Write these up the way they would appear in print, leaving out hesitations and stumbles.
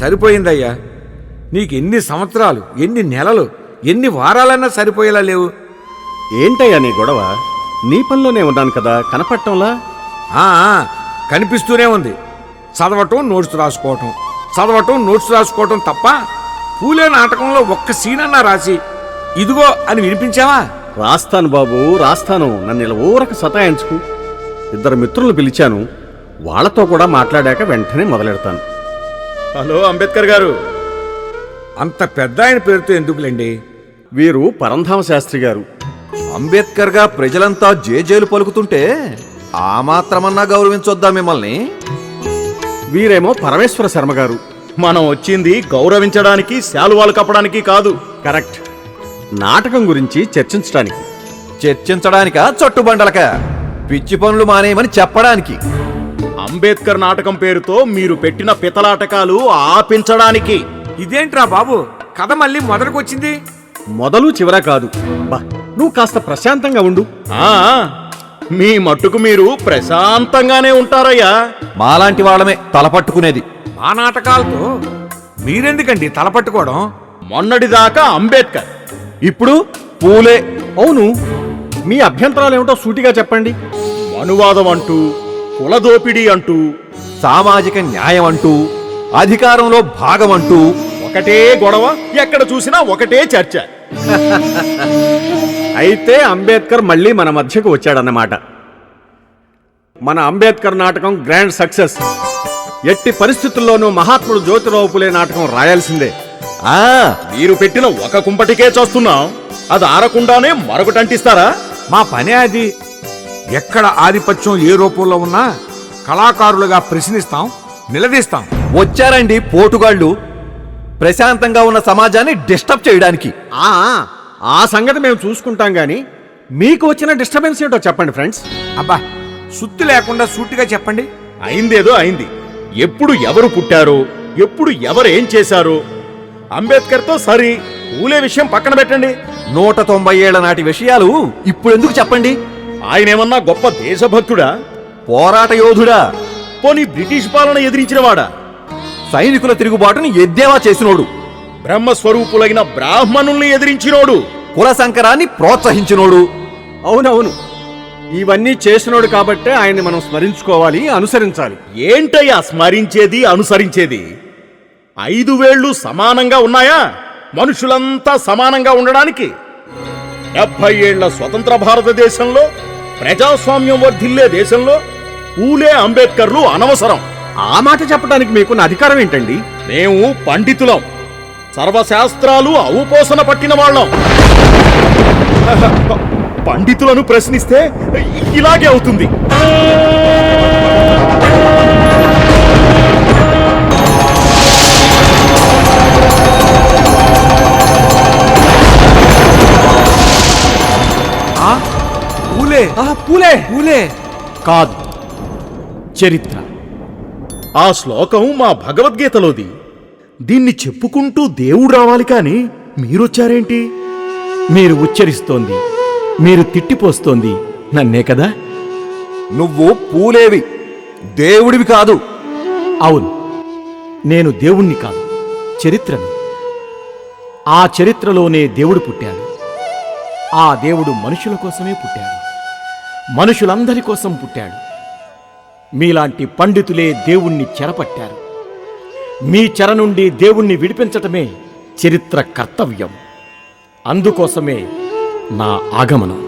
సరిపోయిందయ్యా. నీకు ఎన్ని సంవత్సరాలు, ఎన్ని నెలలు, ఎన్ని వారాలన్నా సరిపోయేలా లేవు. ఏంటయ్యా నీ గొడవ? నీ పనిలోనే ఉన్నాను కదా, కనపడటంలా? కనిపిస్తూనే ఉంది. చదవటం, నోట్స్ రాసుకోవటం, చదవటం, నోట్స్ రాసుకోవటం తప్ప పూలే నాటకంలో ఒక్క సీనన్నా రాసి ఇదిగో అని వినిపించావా? రాస్తాను బాబు, రాస్తాను. నన్ను ఇలా ఊరక సతాయించుకు. 2 మిత్రులను పిలిచాను, వాళ్లతో కూడా మాట్లాడాక వెంటనే మొదలెడతాను. హలో అంబేద్కర్ గారు. అంత పెద్ద ఆయన పేరుతో ఎందుకులేండి? వీరు పరంధామ శాస్త్రి గారు. అంబేద్కర్ గా ప్రజలంతా జేజేలు పలుకుతుంటే ఆ మాత్రమన్నా గౌరవించొద్దా మిమ్మల్ని? వీరేమో పరమేశ్వర శర్మ గారు. మనం వచ్చింది గౌరవించడానికి, శాలువాలు కప్పడానికి కాదు. కరెక్ట్. నాటకం గురించి చర్చించడానికి. చర్చించడానికా, చట్టుబండలక పిచ్చి పనులు మానేయమని చెప్పడానికి. అంబేద్కర్ నాటకం పేరుతో మీరు పెట్టిన పితలాటకాలు ఆపించడానికి. ఇదేంట్రా బాబు, కథ మళ్ళీ మొదలుకొచ్చింది? మొదలు చివర కాదు. బా, నువ్వు కాస్త ప్రశాంతంగా ఉండు. మీ మట్టుకు మీరు ప్రశాంతంగానే ఉంటారయ్యా. మాలాంటి వాళ్ళమే తలపట్టుకునేది. మా నాటకాలతో మీరెందుకండి తలపట్టుకోవడం? మొన్నటిదాకా అంబేద్కర్, ఇప్పుడు పూలే. అవును, మీ అభ్యంతరాలు ఏమిటో సూటిగా చెప్పండి. మనువాదం అంటూ, కులదోపిడీ అంటూ, సామాజిక న్యాయం అంటూ, అధికారంలో భాగం అంటూ ఒకటే గొడవ, ఎక్కడ చూసినా ఒకటే చర్చ. అయితే అంబేద్కర్ మళ్ళీ మన మధ్యకు వచ్చాడన్నమాట. మన అంబేద్కర్ నాటకం గ్రాండ్ సక్సెస్. ఎట్టి పరిస్థితుల్లోనూ మహాత్ముడు జ్యోతిరావు పులే నాటకం రాయాల్సిందే. మీరు పెట్టిన ఒక కుంపటికే చూస్తున్నాం, అది ఆరకుండానే మరొకటంటిస్తారా? మా పనే అది. ఎక్కడ ఆధిపత్యం ఏ రూపంలో ఉన్నా కళాకారులుగా ప్రశ్నిస్తాం, నిలదీస్తాం. వచ్చారండి పోటుగాళ్ళు, ప్రశాంతంగా ఉన్న సమాజాన్ని డిస్టర్బ్ చేయడానికి. ఆ సంగతి మేము చూసుకుంటాం గాని మీకు వచ్చిన డిస్టర్బెన్స్ ఏంటో చెప్పండి ఫ్రెండ్స్. అబ్బా, సుత్తి లేకుండా సూటిగా చెప్పండి. అయిందేదో అయింది. ఎప్పుడు ఎవరు పుట్టారో, ఎప్పుడు ఎవరు ఏం చేశారో అంబేద్కర్తో సరి. పూలే విషయం పక్కన పెట్టండి. 190 ఏళ్ల నాటి విషయాలు ఇప్పుడెందుకు చెప్పండి? ఆయనేమన్నా గొప్ప దేశభక్తుడా, పోరాట యోధుడా, పోనీ బ్రిటిష్ పాలన ఎదిరించినవాడా, సైనికుల తిరుగుబాటును ఎద్దేవా చేసినోడు, బ్రహ్మస్వరూపులైన బ్రాహ్మణుల్ని ఎదిరించినోడు, కుల సంకరాన్ని ప్రోత్సహించినోడు? అవునవును, ఇవన్నీ చేసినోడు కాబట్టే ఆయన్ని మనం స్మరించుకోవాలి, అనుసరించాలి. ఏంటయ్యా స్మరించేది, అనుసరించేది? 5 వేళ్లు సమానంగా ఉన్నాయా మనుషులంతా సమానంగా ఉండడానికి? 70 ఏళ్ల స్వతంత్ర భారతదేశంలో, ప్రజాస్వామ్యం వర్ధిల్లే దేశంలో పూలే అంబేద్కర్లు అనవసరం. ఆ మాట చెప్పడానికి మీకున్న అధికారం ఏంటండి? మేము పండితులం, సర్వశాస్త్రాలు ఔపోసన పట్టిన వాళ్ళం. పండితులను ప్రశ్నిస్తే ఇలాగే అవుతుంది. పూలే పూలే పూలే కాదు, చరిత్ర. ఆ శ్లోకం మా భగవద్గీతలోది. దీన్ని చెప్పుకుంటూ దేవుడు రావాలి కాని మీరొచ్చారేంటి? మీరు ఉచ్చరిస్తోంది, మీరు తిట్టిపోస్తోంది నన్నే కదా? నువ్వు పూలేవి, దేవుడివి కాదు. అవును, నేను దేవుణ్ణి కాదు, చరిత్రను. ఆ చరిత్రలోనే దేవుడు పుట్టాడు. ఆ దేవుడు మనుషుల కోసమే పుట్టాడు, మనుషులందరి కోసం పుట్టాడు. మీలాంటి పండితులే దేవుణ్ణి చెరపట్టారు. మీ చెర నుండి దేవుణ్ణి విడిపించటమే చరిత్ర కర్తవ్యం. అందుకోసమే నా ఆగమనం.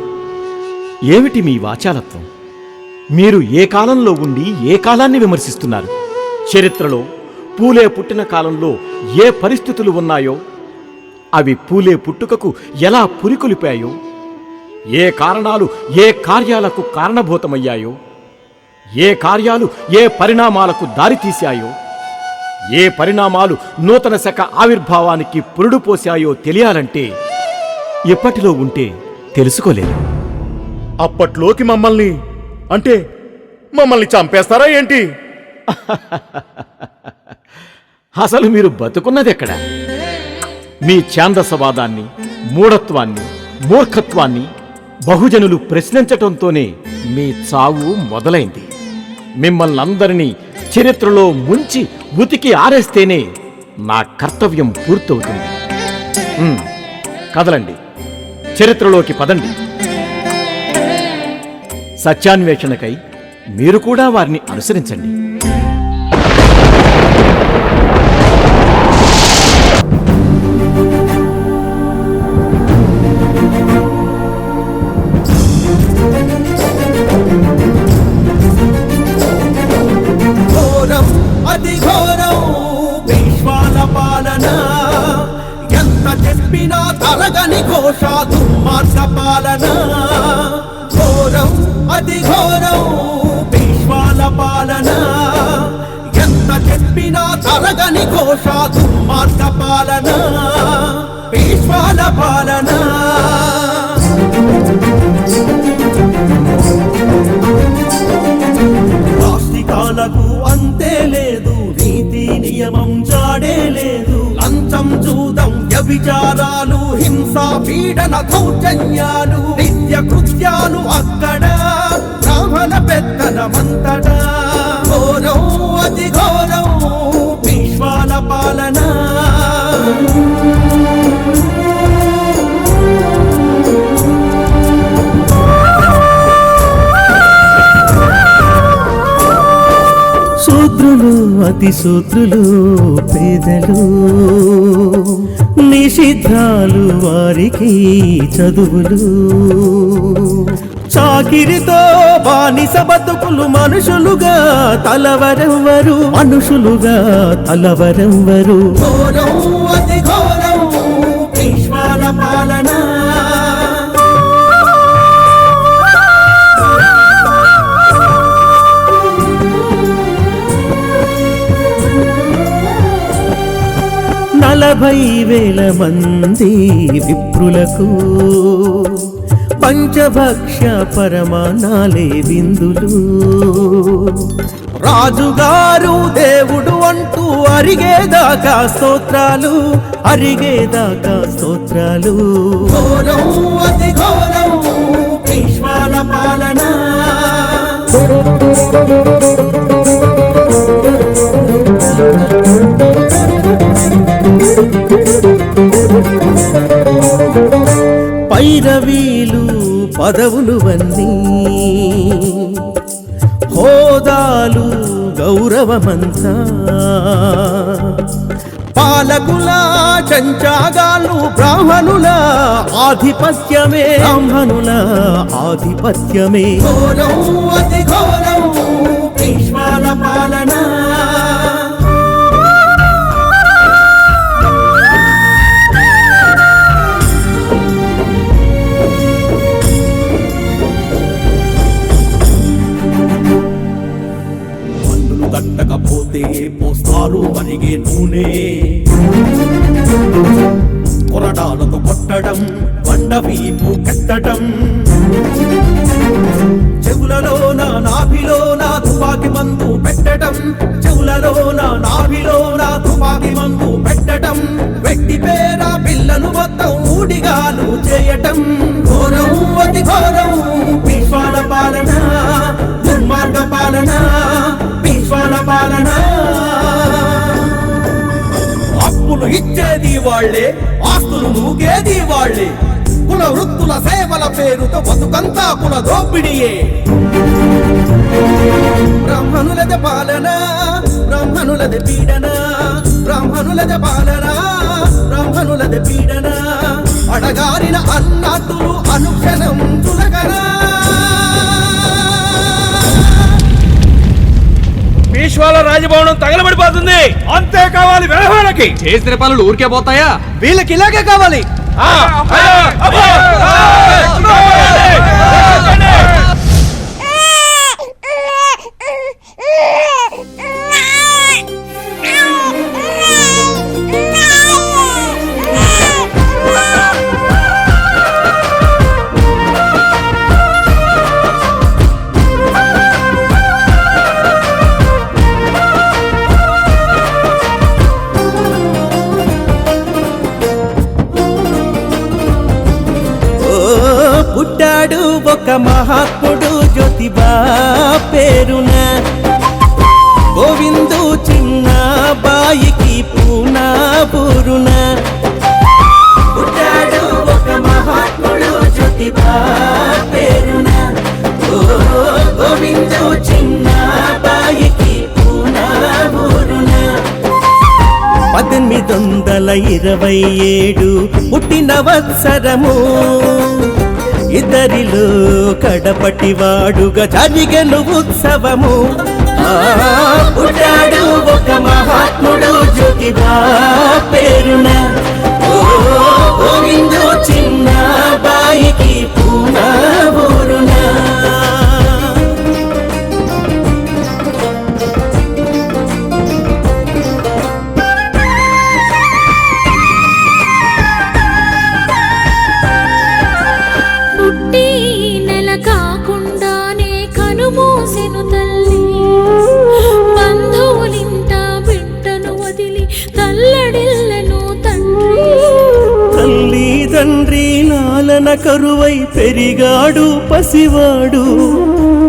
ఏమిటి మీ వాచాలత్వం? మీరు ఏ కాలంలో ఉండి ఏ కాలాన్ని విమర్శిస్తున్నారు? చరిత్రలో పూలే పుట్టిన కాలంలో ఏ పరిస్థితులు ఉన్నాయో, అవి పూలే పుట్టుకకు ఎలా పురికొలిపాయో, ఏ కారణాలు ఏ కార్యాలకు కారణభూతమయ్యాయో, ఏ కార్యాలు ఏ పరిణామాలకు దారితీశాయో, ఏ పరిణామాలు నూతన శక ఆవిర్భావానికి పురుడు పోశాయో తెలియాలంటే ఎప్పటిలో ఉంటే తెలుసుకోలేదు. అప్పట్లోకి మమ్మల్ని అంటే మమ్మల్ని చంపేస్తారా ఏంటి? అసలు మీరు బతుకున్నదెక్కడ? మీ ఛాందసవాదాన్ని, మూఢత్వాన్ని, మూర్ఖత్వాన్ని బహుజనులు ప్రశ్నించటంతోనే మీ చావు మొదలైంది. మిమ్మల్నందరినీ చరిత్రలో ముంచి ఉతికి ఆరేస్తేనే నా కర్తవ్యం పూర్తవుతుంది. కదలండి, చరిత్రలోకి పదండి. సత్యాన్వేషణకై మీరు కూడా వారిని అనుసరించండి. ఘోరం అతి ఘోరం విశ్వాల పాలన, ఎంత చెప్పినా తరగని ఘోష దుర్మార్గ పాలన. ఘోరం అతి ఘోరం విశ్వాల పాలన, ఎంత చెప్పినా తరగని ఘోష దుర్మార్గ పాలన. విశ్వాల పాలన నాస్తికాలకు అంతే లేదు, నీతి నియమం జాడే లేదు. లంచం జూదం వ్యభిచారాలు హింస పీడన దౌర్జన్యాలు నిత్య కృత్యాలు అక్కడ బ్రాహ్మణ పెత్తనమంతటా. ఘోరం అతి ఘోరం విశ్వాల పాలన. శూద్రులు అతి శూద్రులు పేదలు, నిషిద్ధాలు వారికి చదువులు. చాకిరితో బానిస బతుకులు మనుషులుగా తలవరెవ్వరు, మనుషులుగా తలవరెవ్వరు. ఘోరం అతి ఘోరం విశ్వాల పాలన. నలభై వేల మంది విప్రులకు పంచభక్ష్య పరమాణాలే విందులు. రాజుగారు దేవుడు అంటూ అరిగేదాకా స్తోత్రాలు, అరిగేదాకా స్తోత్రాలు. ఘోరం అతి ఘోరం విశ్వాల పాలన. పైరవీలు పదవులు వన్నీ, హోదాలు గౌరవమంతా. పాలకుల చంచాగాలు బ్రాహ్మణుల ఆధిపత్యమే, బ్రాహ్మణుల ఆధిపత్యమే. ఘోరం అతి ఘోరం విశ్వాల పాలన. దట్టకపోతే పోస్తారు మరిగే నూనె, కొరడాలతో కొట్టడం, బండ వీపు కట్టడం. చెవులలో నా నాభిలో నా తుపాకి మందు పెట్టడం, చెవులలో నా నాభిలో నా తుపాకి మందు పెట్టడం. వెట్టి పేర పిల్లను మొత్తం ఊడిగాలు చేయటం. ఘోరం అతి ఘోరం విశ్వాల పాలన, దుర్మార్గ పాలన, విశ్వాల పాలన. అప్పులు ఇచ్చేది వాళ్లే, ఆస్తులు నూగేది వాళ్లే. కుల వృత్తుల సేవల పేరుతో బతుకంతా కుల దోపిడియే. బ్రాహ్మణులది పాలన, బ్రాహ్మణులది పీడన, బ్రాహ్మణులది పాలన, బ్రాహ్మణులది పీడన. అడగారిన అన్నాతులు అనుక్షణం చులకరా. విశ్వాల రాజభవనం తగలబడిపోతుంది. అంతే కావాలి వెలహోనకి. చేసిన పనులు ఊరికే పోతాయా? వీళ్ళకి ఇలాగే కావాలి. పుట్టాడు ఒక మహాత్ముడు జ్యోతిబా పేరున, గోవిందు చిన్న బాయికి బాయికి పూనా పూరున పుట్టాడు ఒక మహాత్ముడు జ్యోతిబా పేరున ఓ గోవిందు చిన్న బాయికి పూనా పూరున 1827 పుట్టిన వత్సరము ఇద్దరిలో కడపటివాడుగా జరిగెను ఉత్సవము పుట్టాడు ఒక మహాత్ముడు జ్యోతిబా పేరున ఓ గోవిందు చిన్న బాయికి పూనా ఊరున పుట్టి నెల కాకుండానే కనుమూసెను తల్లి బంధువులింట బిడ్డను వదిలి తల్లడిల్లెను తండ్రి తల్లి తండ్రి లాలన కరువై పెరిగాడు పసివాడు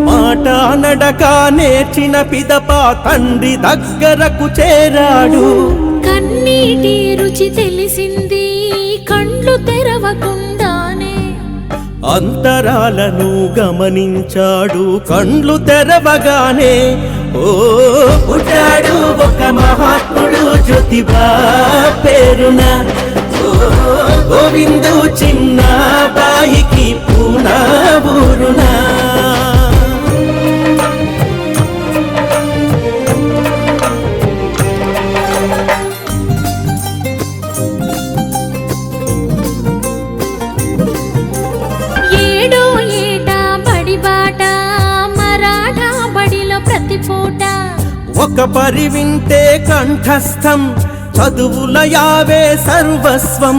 మాట నడక నేర్చిన పిదప తండ్రి దగ్గరకు చేరాడు కన్నీటి రుచి తెలిసింది కండ్లు తెరవకుండానే అంతరాలను గమనించాడు కండ్లు తెరవగానే ఓ పుట్టాడు ఒక మహాత్ముడు జ్యోతిబా పేరున ఓ గోవిందు చిన్న బాయికి పూనా ఊరున ఏడో ఏట బడిబాట మరాఠా బడిలో ప్రతి పూట ఒక పరి వింటే కంఠస్థం చదువుల యావే సర్వస్వం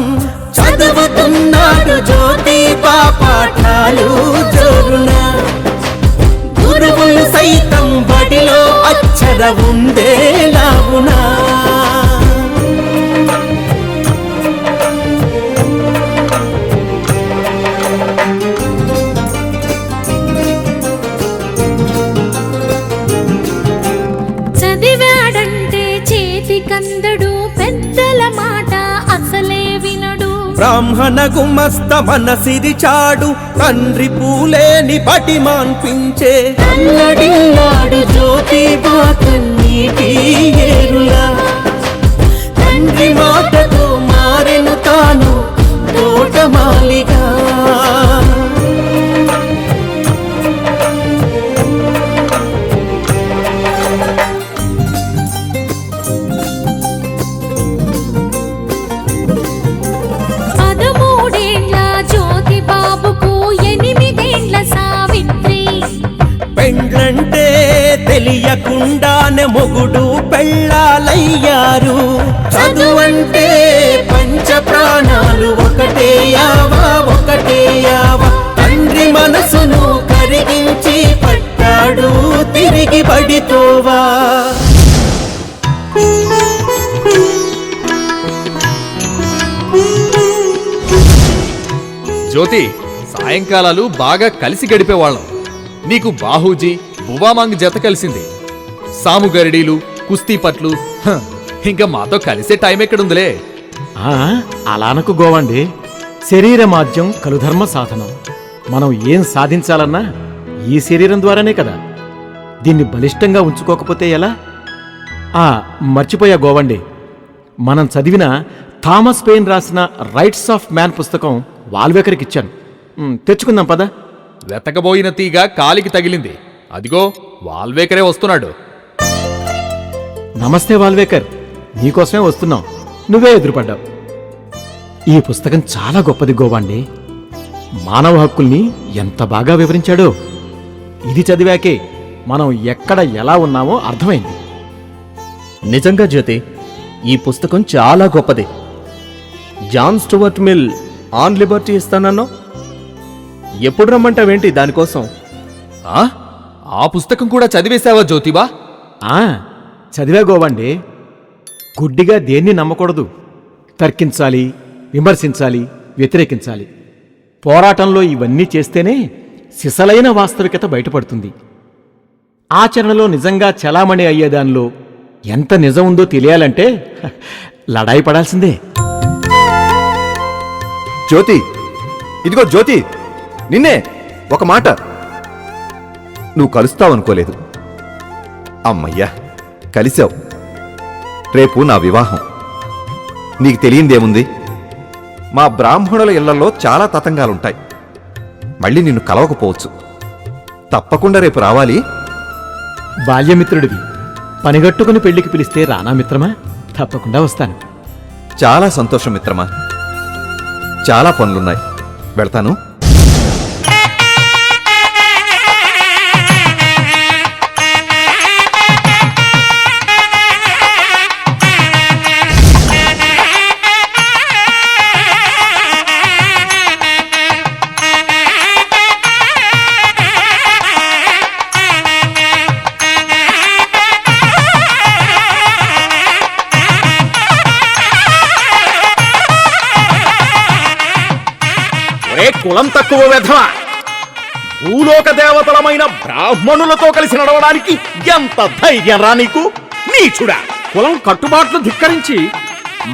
చదువుతున్నాడు జ్యోతిబా పాఠాలు జోరున గురువులు సైతం బడిలో అక్షర ఉండేలాగునా చదివాడంటే చేతి కందడు పెద్దల మాట అసలే వినడు బ్రాహ్మణ గుమస్త మనసిరిచాడు తండ్రి పూలేని బడి మాన్పించే తల్లడిల్లాడు జ్యోతిబా కన్నీటి ఏరులా తండ్రి మాటతో మారెను తాను తోటమాలిగా పదమూడేండ్ల జ్యోతి బాబుకు 8 సావిత్రి పెండ్లంటే తెలియకుండానే మొగుడు పెళ్ళాలయ్యారు చదువంటే పంచ ప్రాణాలు ఒకటే యావా తండ్రి మనసును కరిగించి పట్టాడు తిరిగి బడితోవా జ్యోతి సాయంకాలాలు బాగా కలిసి గడిపేవాళ్ళం నీకు బాహూజీ బువామాంగ్ జత కలిసింది సాముగరిడీలు కుస్తీ పట్లు ఇంకా మాతో కలిసే టైం ఎక్కడుందిలే అలానకు గోవండి శరీరమాద్యం కలుధర్మ సాధనం మనం ఏం సాధించాలన్నా ఈ శరీరం ద్వారానే కదా దీన్ని బలిష్టంగా ఉంచుకోకపోతే ఎలా మర్చిపోయా గోవండి మనం చదివిన థామస్ పెయిన్ రాసిన రైట్స్ ఆఫ్ మ్యాన్ పుస్తకం వాల్వేకర్కి ఇచ్చాను తెచ్చుకుందాం పద వెతకబోయిన తీగ కాలికి తగిలింది అదిగో వాల్వేకరే వస్తున్నాడు నమస్తే వాల్వేకర్ నీకోసమే వస్తున్నాం నువ్వే ఎదురుపడ్డావు ఈ పుస్తకం చాలా గొప్పది గోవాండి మానవ హక్కుల్ని ఎంత బాగా వివరించాడో ఇది చదివాకే మనం ఎక్కడ ఎలా ఉన్నామో అర్థమైంది నిజంగా జ్యోతి ఈ పుస్తకం చాలా గొప్పది John Stuart Mill On Liberty ఇస్తానన్నావు ఎప్పుడు రమ్మంటావేంటి దానికోసం ఆ పుస్తకం కూడా చదివేశావా జ్యోతిబా చదివా గోవండి గుడ్డిగా దేన్ని నమ్మకూడదు తర్కించాలి విమర్శించాలి వ్యతిరేకించాలి పోరాటంలో ఇవన్నీ చేస్తేనే సిసలైన వాస్తవికత బయటపడుతుంది ఆచరణలో నిజంగా చలామణి అయ్యేదానిలో ఎంత నిజం ఉందో తెలియాలంటే లడాయి పడాల్సిందే. జ్యోతి, ఇదిగో జ్యోతి, నిన్నే ఒక మాట. నువ్వు కలుస్తావనుకోలేదు. అమ్మయ్యా, కలిశావు. రేపు నా వివాహం. నీకు తెలియందేముంది, మా బ్రాహ్మణుల ఇళ్లలో చాలా తతంగాలుంటాయి. మళ్ళీ నిన్ను కలవకపోవచ్చు. తప్పకుండా రేపు రావాలి. బాల్యమిత్రుడివి, పనిగట్టుకుని పెళ్లికి పిలిస్తే రానా మిత్రమా? తప్పకుండా వస్తాను. చాలా సంతోషం మిత్రమా. చాలా పనులున్నాయి, వెళ్తాను. ఒరే కులం తక్కువ వెధవ, భూలోక దేవతలమైన బ్రాహ్మణులతో కలిసి నడవడానికి ఎంత ధైర్యం రా నీకు? నీచుడా! కులం కట్టుబాట్లు ధిక్కరించి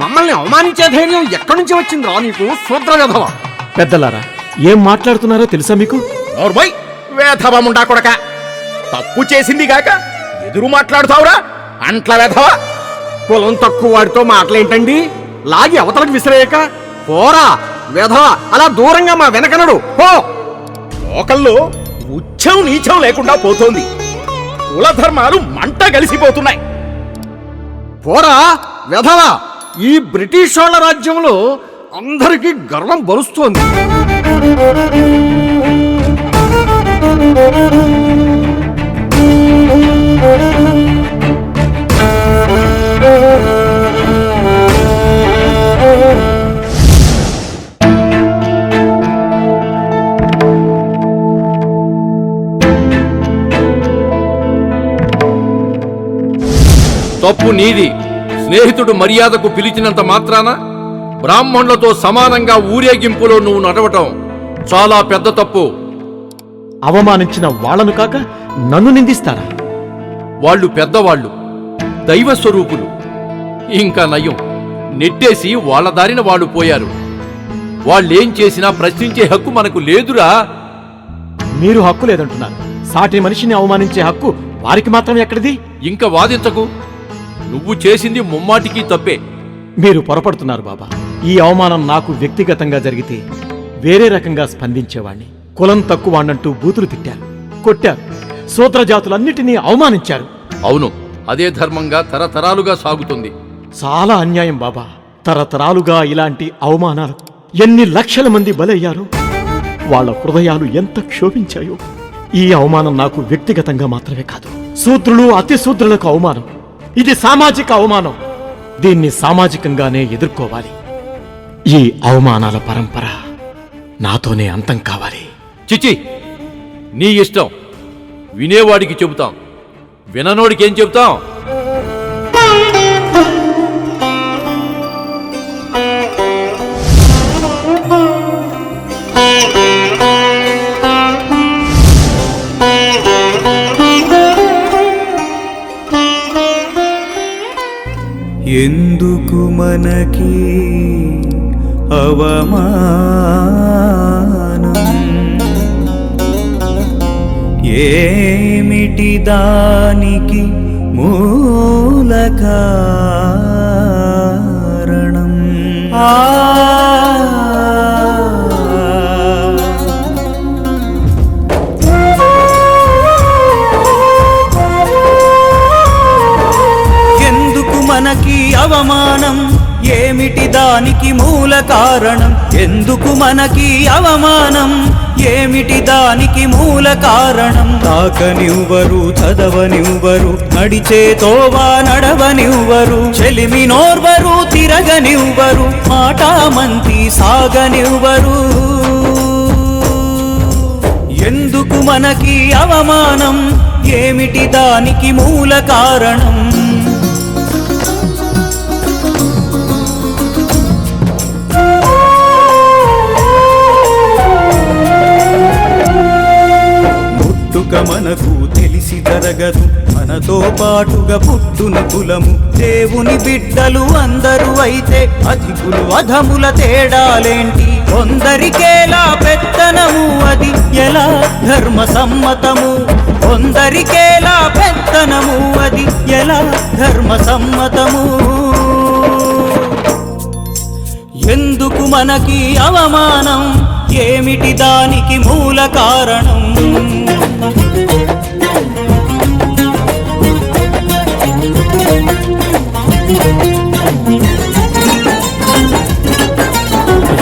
మమ్మల్ని అవమానించే ధైర్యం ఎక్కడి నుంచి వచ్చిందిరా నీకు, శూద్ర వెధవ? పెద్దలారా, ఏం మాట్లాడుతున్నారో తెలుసా మీకు? నోర్మై, వేధవ ముండా కొడక! తప్పు చేసింది గాక ఎదురు మాట్లాడుతావురా అంట్ల వెధవ! కులం తక్కువ వాడితో మాటలేంటండి? లాగి అవతలకు విసిరేయక పోరా వెధవ, అలా దూరంగా మా వెనకనడు పో. లోకల్లో ఉచ్చం నీచం లేకుండా పోతోంది. కులధర్మాలు మంట కలిసిపోతున్నాయి. పోరా వెధవ, ఈ బ్రిటిష్ వాళ్ళ రాజ్యంలో అందరికీ గర్వం బరుస్తోంది. తప్పు నీది. స్నేహితుడు మర్యాదకు పిలిచినంత మాత్రాన బ్రాహ్మణులతో సమానంగా ఊరేగింపులో నువ్వు నడవటం చాలా పెద్ద తప్పు. అవమానించిన వాళ్లను కాక నన్ను నిందిస్తారా? వాళ్ళు పెద్దవాళ్ళు, దైవ స్వరూపులు. ఇంకా నయం, నెట్టేసి వాళ్ళ దారిన వాళ్ళు పోయారు. వాళ్ళేం చేసినా ప్రశ్నించే హక్కు మనకు లేదురా. మీరు హక్కు లేదంటున్నారు. సాటి మనిషిని అవమానించే హక్కు వారికి మాత్రం ఎక్కడిది? ఇంకా వాదించకు. నువ్వు చేసింది ముమ్మాటికి తప్పే. మీరు పొరపడుతున్నారు బాబా. ఈ అవమానం నాకు వ్యక్తిగతంగా జరిగితే వేరే రకంగా స్పందించేవాణ్ణి. కులం తక్కువాణ్ణంటూ బూతులు తిట్టారు, కొట్టారు, శూద్రజాతులన్నిటినీ అవమానించారు. అవును, అదే ధర్మంగా తరతరాలుగా సాగుతుంది. చాలా అన్యాయం బాబా. తరతరాలుగా ఇలాంటి అవమానాలు ఎన్ని లక్షల మంది బలయ్యారు. వాళ్ళ హృదయాలు ఎంత క్షోభించాయో. ఈ అవమానం నాకు వ్యక్తిగతంగా మాత్రమే కాదు, శూద్రులు అతి శూద్రులకు అవమానం. ఇది సామాజిక అవమానం. దీన్ని సామాజికంగానే ఎదుర్కోవాలి. ఈ అవమానాల పరంపర నాతోనే అంతం కావాలి. చిచి, నీ ఇష్టం. వినేవాడికి చెబుతాం, విననోడికేం చెబుతాం? ఎందుకు మనకి అవమానం, ఏమిటి దానికి మూల కారణం? ఎందుకు మనకి అవమానం, ఏమిటి దానికి మూల కారణం? ఎందుకు మనకి అవమానం, ఏమిటి దానికి మూల కారణం? తాకనివ్వరు, చదవనివ్వరు, నడిచే తోవా నడవనివ్వరు, చెలిమి నోర్వరు, తిరగనివ్వరు, మాటామంతి సాగనివ్వరు. ఎందుకు మనకి అవమానం, ఏమిటి దానికి మూల కారణం? మనకు తెలిసి జరగదు, మన మనతో పాటుగా పుట్టున కులము దేవుని బిడ్డలు అందరూ అయితే అధికులు అధముల తేడాలేంటి కొందరికేలా పెత్తనము అది ఎలా ధర్మ సమ్మతము కొందరికేలా పెత్తనము అది ఎలా ధర్మ సమ్మతము ఎందుకు మనకి అవమానం ఏమిటి దానికి మూల కారణం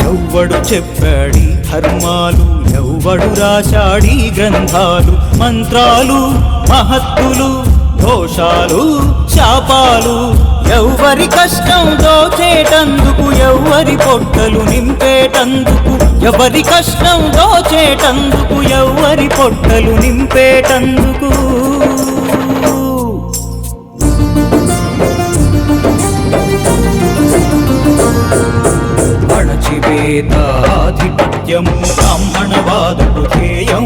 ఎవ్వడు చెప్పాడి ధర్మాలు ఎవ్వడు రాశాడి గ్రంథాలు మంత్రాలు మహత్తులు దోషాలు శాపాలు ఎవ్వరి కష్టం దోచేటందుకు ఎవ్వరి పొట్టలు నింపేటందుకు ఎవరి కష్టం దోచేటందుకు ఎవ్వరి పొట్టలు నింపేటందుకు అణచివేతాధిపత్యము బ్రాహ్మణవాదపు ధ్యేయం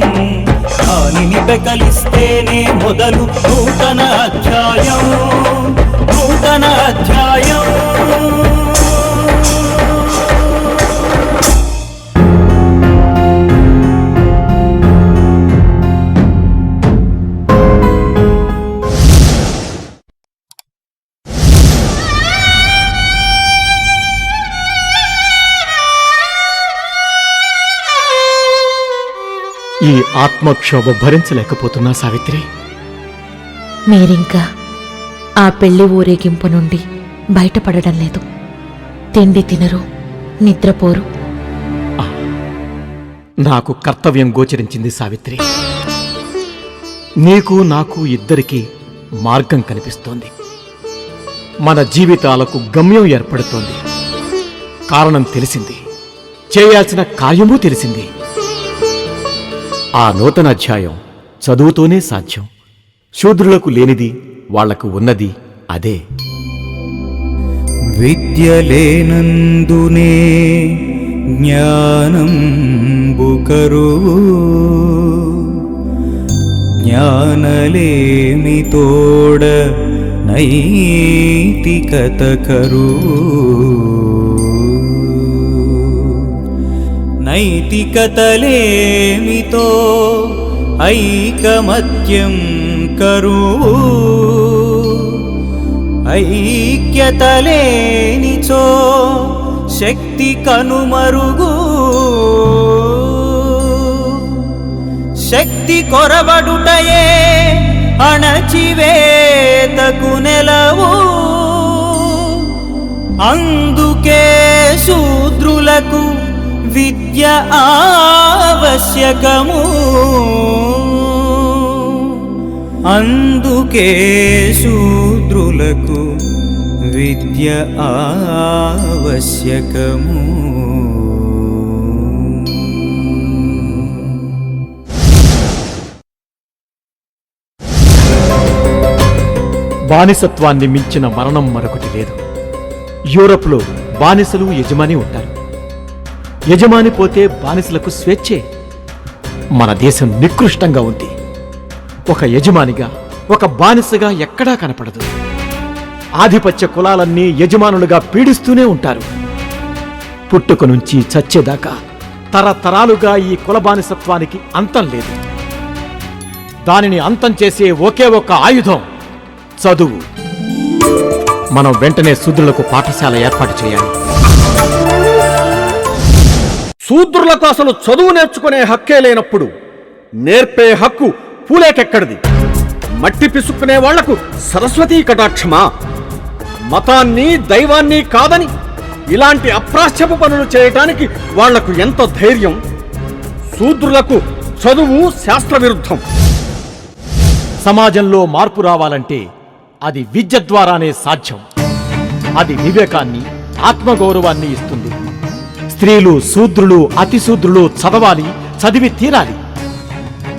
దానిని పెకలిస్తేనే మొదలు నూతన అధ్యాయం నూతన అధ్యాయం ఈ ఆత్మక్షోభ భరించలేకపోతున్నా సావిత్రి. మీరింకా ఆ పెళ్లి ఊరేగింపు నుండి బయటపడడం లేదు. తిండి తినరు, నిద్రపోరు. నాకు కర్తవ్యం గోచరించింది సావిత్రి. నీకు నాకు ఇద్దరికీ మార్గం కనిపిస్తోంది. మన జీవితాలకు గమ్యం ఏర్పడుతోంది. కారణం తెలిసింది, చేయాల్సిన కార్యమూ తెలిసింది. ఆ నూతన అధ్యాయం చదువుతోనే సాధ్యం. శూద్రులకు లేనిది వాళ్లకు ఉన్నది అదే. విద్య లేనందునే జ్ఞానంబు కరువు జ్ఞానలేమి తోడ నైతికత కరువు నైతికతలేమితో ఐకమత్యం కరువు ఐక్యతలేనిచో శక్తి కనుమరుగు శక్తి కొరబడుటయే అణచివేతకు నెలవు అందుకే శూద్రులకు విద్య ఆవశ్యకము అందుకే శూద్రులకు విద్య ఆవశ్యకము. బానిసత్వాన్ని మించిన మరణం మరొకటి లేదు. యూరప్లో బానిసలు యజమాని ఉంటారు. యజమాని పోతే బానిసలకు స్వేచ్ఛే. మన దేశం నికృష్టంగా ఉంది. ఒక యజమానిగా, ఒక బానిసగా ఎక్కడా కనపడదు. ఆధిపత్య కులాలన్నీ యజమానులుగా పీడిస్తూనే ఉంటారు. పుట్టుక నుంచి చచ్చేదాకా తరతరాలుగా ఈ కుల బానిసత్వానికి అంతం లేదు. దానిని అంతం చేసే ఒకే ఒక ఆయుధం చదువు. మనం వెంటనే శూద్రులకు పాఠశాల ఏర్పాటు చేయాలి. శూద్రులకు అసలు చదువు నేర్చుకునే హక్కే లేనప్పుడు నేర్పే హక్కు పూలేకెక్కడిది? మట్టి పిసుక్కునే వాళ్లకు సరస్వతీ కటాక్షమా? మతాన్ని దైవాన్ని కాదని ఇలాంటి అప్రాచ్యపు పనులు చేయటానికి వాళ్లకు ఎంత ధైర్యం? శూద్రులకు చదువు శాస్త్ర విరుద్ధం. సమాజంలో మార్పు రావాలంటే అది విద్య ద్వారానే సాధ్యం. అది వివేకాన్ని, ఆత్మగౌరవాన్ని ఇస్తుంది. స్త్రీలు, శూద్రులు, అతిశూద్రులు చదవాలి, చదివి తీరాలి.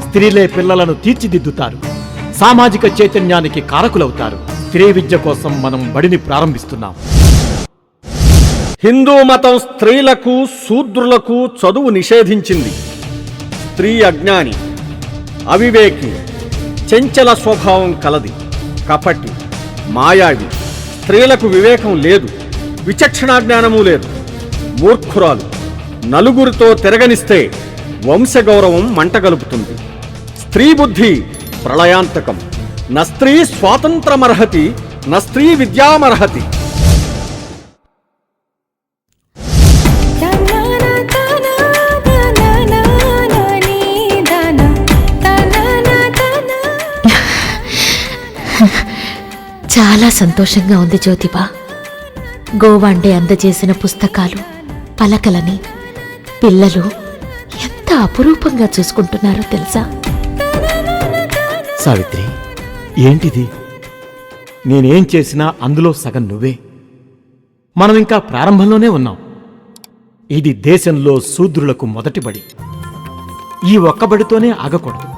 స్త్రీలే పిల్లలను తీర్చిదిద్దుతారు, సామాజిక చైతన్యానికి కారకులవుతారు. స్త్రీ విద్య కోసం మనం బడిని ప్రారంభిస్తున్నాం. హిందూ మతం స్త్రీలకు, శూద్రులకు చదువు నిషేధించింది. స్త్రీ అజ్ఞాని, అవివేకి, చంచల స్వభావం కలది. కపటి, మాయావి, స్త్రీలకు వివేకం లేదు, విచక్షణా జ్ఞానము లేదు, మూర్ఖురాలు, నలుగురితో తిరగనిస్తే వంశగౌరవం మంటగలుపుతుంది. స్త్రీ బుద్ధి ప్రళయాంతకం. న స్త్రీ స్వాతంత్రమర్హతి, న స్త్రీ విద్యామర్హతి. చాలా సంతోషంగా ఉంది జ్యోతిబా. గోవాండే అందజేసిన పుస్తకాలు, పలకలని పిల్లలు ఎంత అపురూపంగా చూసుకుంటున్నారో తెలుసా? సావిత్రి, ఏంటిది? నేనేం చేసినా అందులో సగం నువ్వే. మనం ఇంకా ప్రారంభంలోనే ఉన్నాం. ఇది దేశంలో శూద్రులకు మొదటి బడి. ఈ ఒక్క బడితోనే ఆగకూడదు.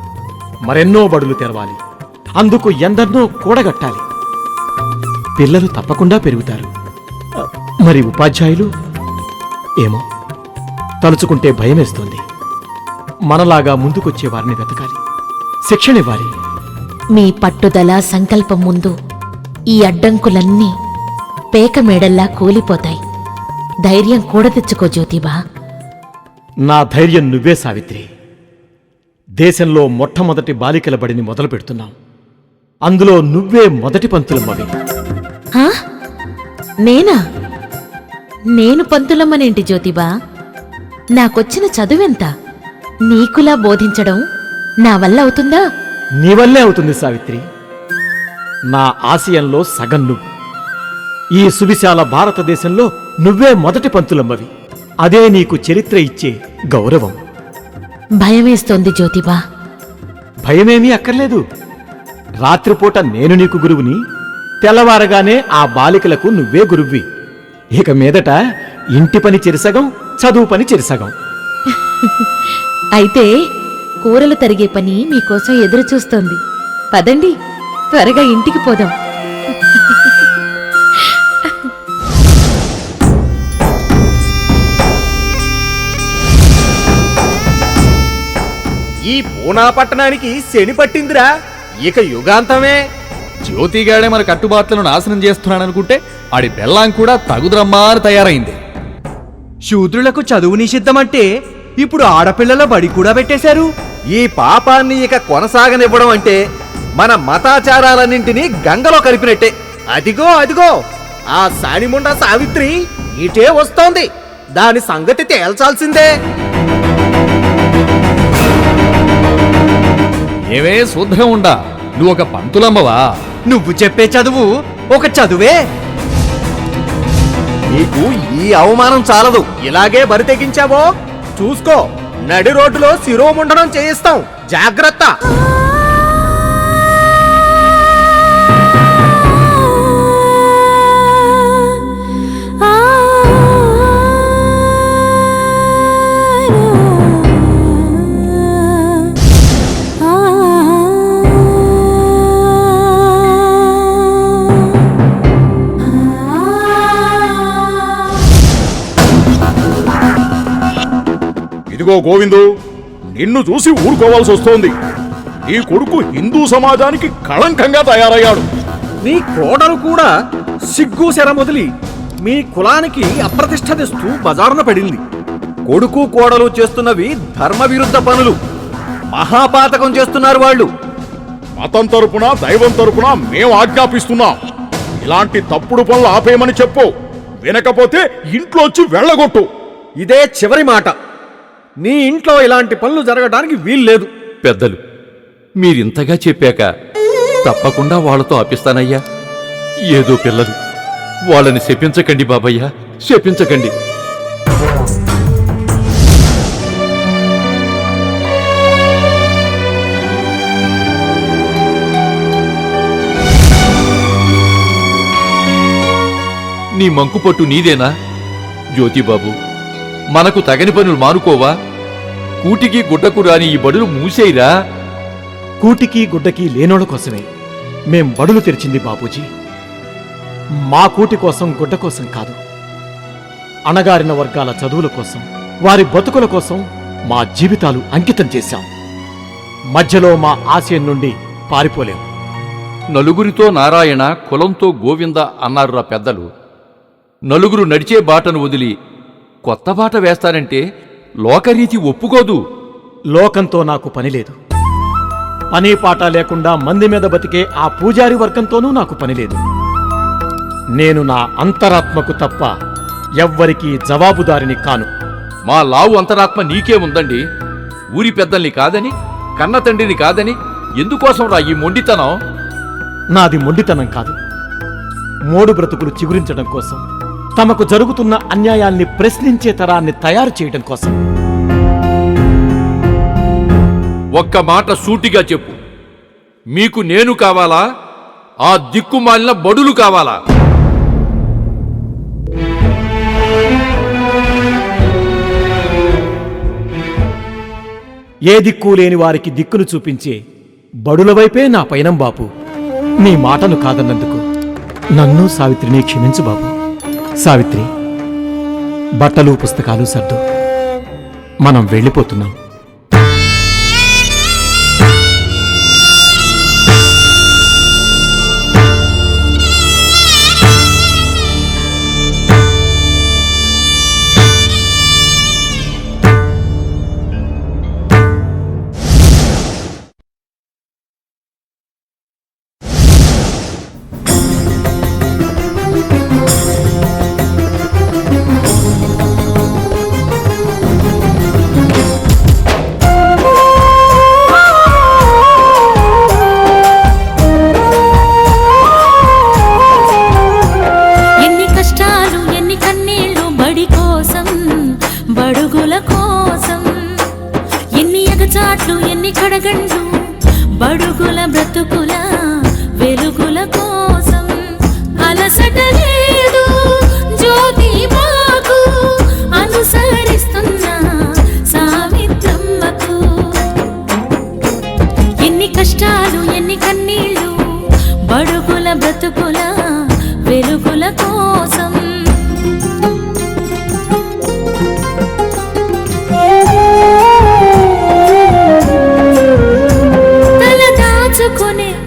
మరెన్నో బడులు తెరవాలి. అందుకు ఎందరినో కూడగట్టాలి. పిల్లలు తప్పకుండా పెరుగుతారు. మరి ఉపాధ్యాయులు? ఏమో, తలుచుకుంటే భయమేస్తోంది. మనలాగా ముందుకొచ్చే వారిని వెతకాలి, శిక్షణివ్వాలి. మీ పట్టుదల, సంకల్పం ముందు ఈ అడ్డంకులన్నీ పేక మేడల్లా కూలిపోతాయి. ధైర్యం కూడా తెచ్చుకో జ్యోతిబా. నా ధైర్యం నువ్వే సావిత్రి. దేశంలో మొట్టమొదటి బాలికల బడిని మొదలు పెడుతున్నాం. అందులో నువ్వే మొదటి పంతులమ్మవి. హా? నేనా? నేను పంతులమ్మనేంటి జ్యోతిబా? నాకొచ్చిన చదువెంత? నీకులా బోధించడం నా వల్ల అవుతుందా? నీ వల్లే అవుతుంది సావిత్రి. నా ఆశయంలో సగం నువ్వు. ఈ సువిశాల భారతదేశంలో నువ్వే మొదటి పంతులమ్మవి. అదే నీకు చరిత్ర ఇచ్చే గౌరవం. భయమేస్తోంది జ్యోతిబా. భయమేమీ అక్కర్లేదు. రాత్రిపూట నేను నీకు గురువుని, తెల్లవారగానే ఆ బాలికలకు నువ్వే గురువ్వి. ఇక మీదట ఇంటి పని చెరిసగం, చదువు పని చెరిసగం. అయితే కూరలు తరిగే పని మీకోసం ఎదురు చూస్తోంది. పదండి, త్వరగా ఇంటికి పోదాం. ఈ పూనా పట్టణానికి శని పట్టిందిరా. ఇక యుగాంతమే. జ్యోతిగాడే మన కట్టుబాట్లను నాశనం చేస్తున్నాడనుకుంటే ఆడి బెల్లాం కూడా తగుదరమ్మా అని తయారైంది. శూద్రులకు చదువు నిషిద్ధమంటే ఇప్పుడు ఆడపిల్లల బడి కూడా పెట్టేశారు. ఈ పాపాన్ని ఇక కొనసాగనివ్వడం అంటే మన మతాచారాలన్నింటినీ గంగలో కలిపినట్టే. అదిగో అదిగో ఆ సానిముండ సావిత్రి ఇటే వస్తోంది. దాని సంగతి తేల్చాల్సిందే. ఏవే శూద్రం ఉండా, నువ్వు ఒక పంతులమ్మవా? నువ్వు చెప్పే చదువు ఒక చదువే. నీకు ఈ అవమానం చాలదు. ఇలాగే బరి తెగించావో చూసుకో, నడి రోడ్డులో శిరోముండనం చేయిస్తాం. జాగ్రత్త. ఇదిగో గోవిందు, నిన్ను చూసి ఊరుకోవాల్సి వస్తోంది. నీ కొడుకు హిందూ సమాజానికి కళంకంగా తయారయ్యాడు. నీ కోడలు కూడా సిగ్గు శర మొదలి మీ కులానికి అప్రతిష్ట తెస్తూ బజారున పడింది. కొడుకు కోడలు చేస్తున్నవి ధర్మ విరుద్ధ పనులు. మహాపాతకం చేస్తున్నారు వాళ్ళు. మతం తరపున, దైవం తరపున మేం ఆజ్ఞాపిస్తున్నాం. ఇలాంటి తప్పుడు పనులు ఆపేయమని చెప్పు. వినకపోతే ఇంట్లోంచి వెళ్ళగొట్టు. ఇదే చివరి మాట. నీ ఇంట్లో ఇలాంటి పనులు జరగడానికి వీల్లేదు. పెద్దలు, మీరింతగా చెప్పాక తప్పకుండా వాళ్ళతో ఆపిస్తానయ్యా. ఏదో పిల్లలు, వాళ్ళని శపించకండి బాబయ్యా, శపించకండి. నీ మంకుపట్టు నీదేనా జ్యోతిబాబు? మనకు తగని పనులు మానుకోవా? కూటికి గుడ్డకు రాని ఈ బడులు మూసేయిరా. కూటికి గుడ్డకి లేనోళ్ళ కోసమే మేం బడులు తెరిచింది బాబూజీ. మా కూటి కోసం, గుడ్డ కోసం కాదు. అణగారిన వర్గాల చదువుల కోసం, వారి బతుకుల కోసం మా జీవితాలు అంకితం చేశాం. మధ్యలో మా ఆశయం నుండి పారిపోలేం. నలుగురితో నారాయణ, కులంతో గోవింద అన్నారురా పెద్దలు. నలుగురు నడిచే బాటను వదిలి కొత్త బాట వేస్తారంటే లోకరీతి ఒప్పుకోదు. లోకంతో నాకు పని లేదు. పని పాట లేకుండా మంది మీద బతికే ఆ పూజారి వర్గంతోనూ నాకు పని లేదు. నేను నా అంతరాత్మకు తప్ప ఎవ్వరికీ జవాబుదారిని కాను. మా లావు అంతరాత్మ నీకే ఉందండి. ఊరి పెద్దల్ని కాదని, కన్న తండ్రిని కాదని ఎందుకోసం రా ఈ మొండితనం? నాది మొండితనం కాదు. మోడు బ్రతుకులు చిగురించడం కోసం, తమకు జరుగుతున్న అన్యాయాల్ని ప్రశ్నించే తరాన్ని తయారు చేయడం కోసం. ఒక్క మాట సూటిగా చెప్పు. మీకు నేను కావాలా? ఆ దిక్కుమాలిన బడులు కావాలా? ఏ దిక్కు లేని వారికి దిక్కును చూపించే బడుల వైపే నా పయనం బాపు. నీ మాటను కాదన్నందుకు నన్ను సావిత్రిని క్షమించు బాబు. సావిత్రి, బట్టలు పుస్తకాలు సర్దు, మనం వెళ్ళిపోతున్నాం. బడుగుల బ్రతుకుల వెలుగుల కోసం అలసట లేదు జ్యోతి మాకు అనుసరిస్తున్న సావిత్రమ్మకు. ఎన్ని కష్టాలు ఎన్ని కన్నీళ్ళు బడుగుల బ్రతుకుల వెలుగుల కోసం.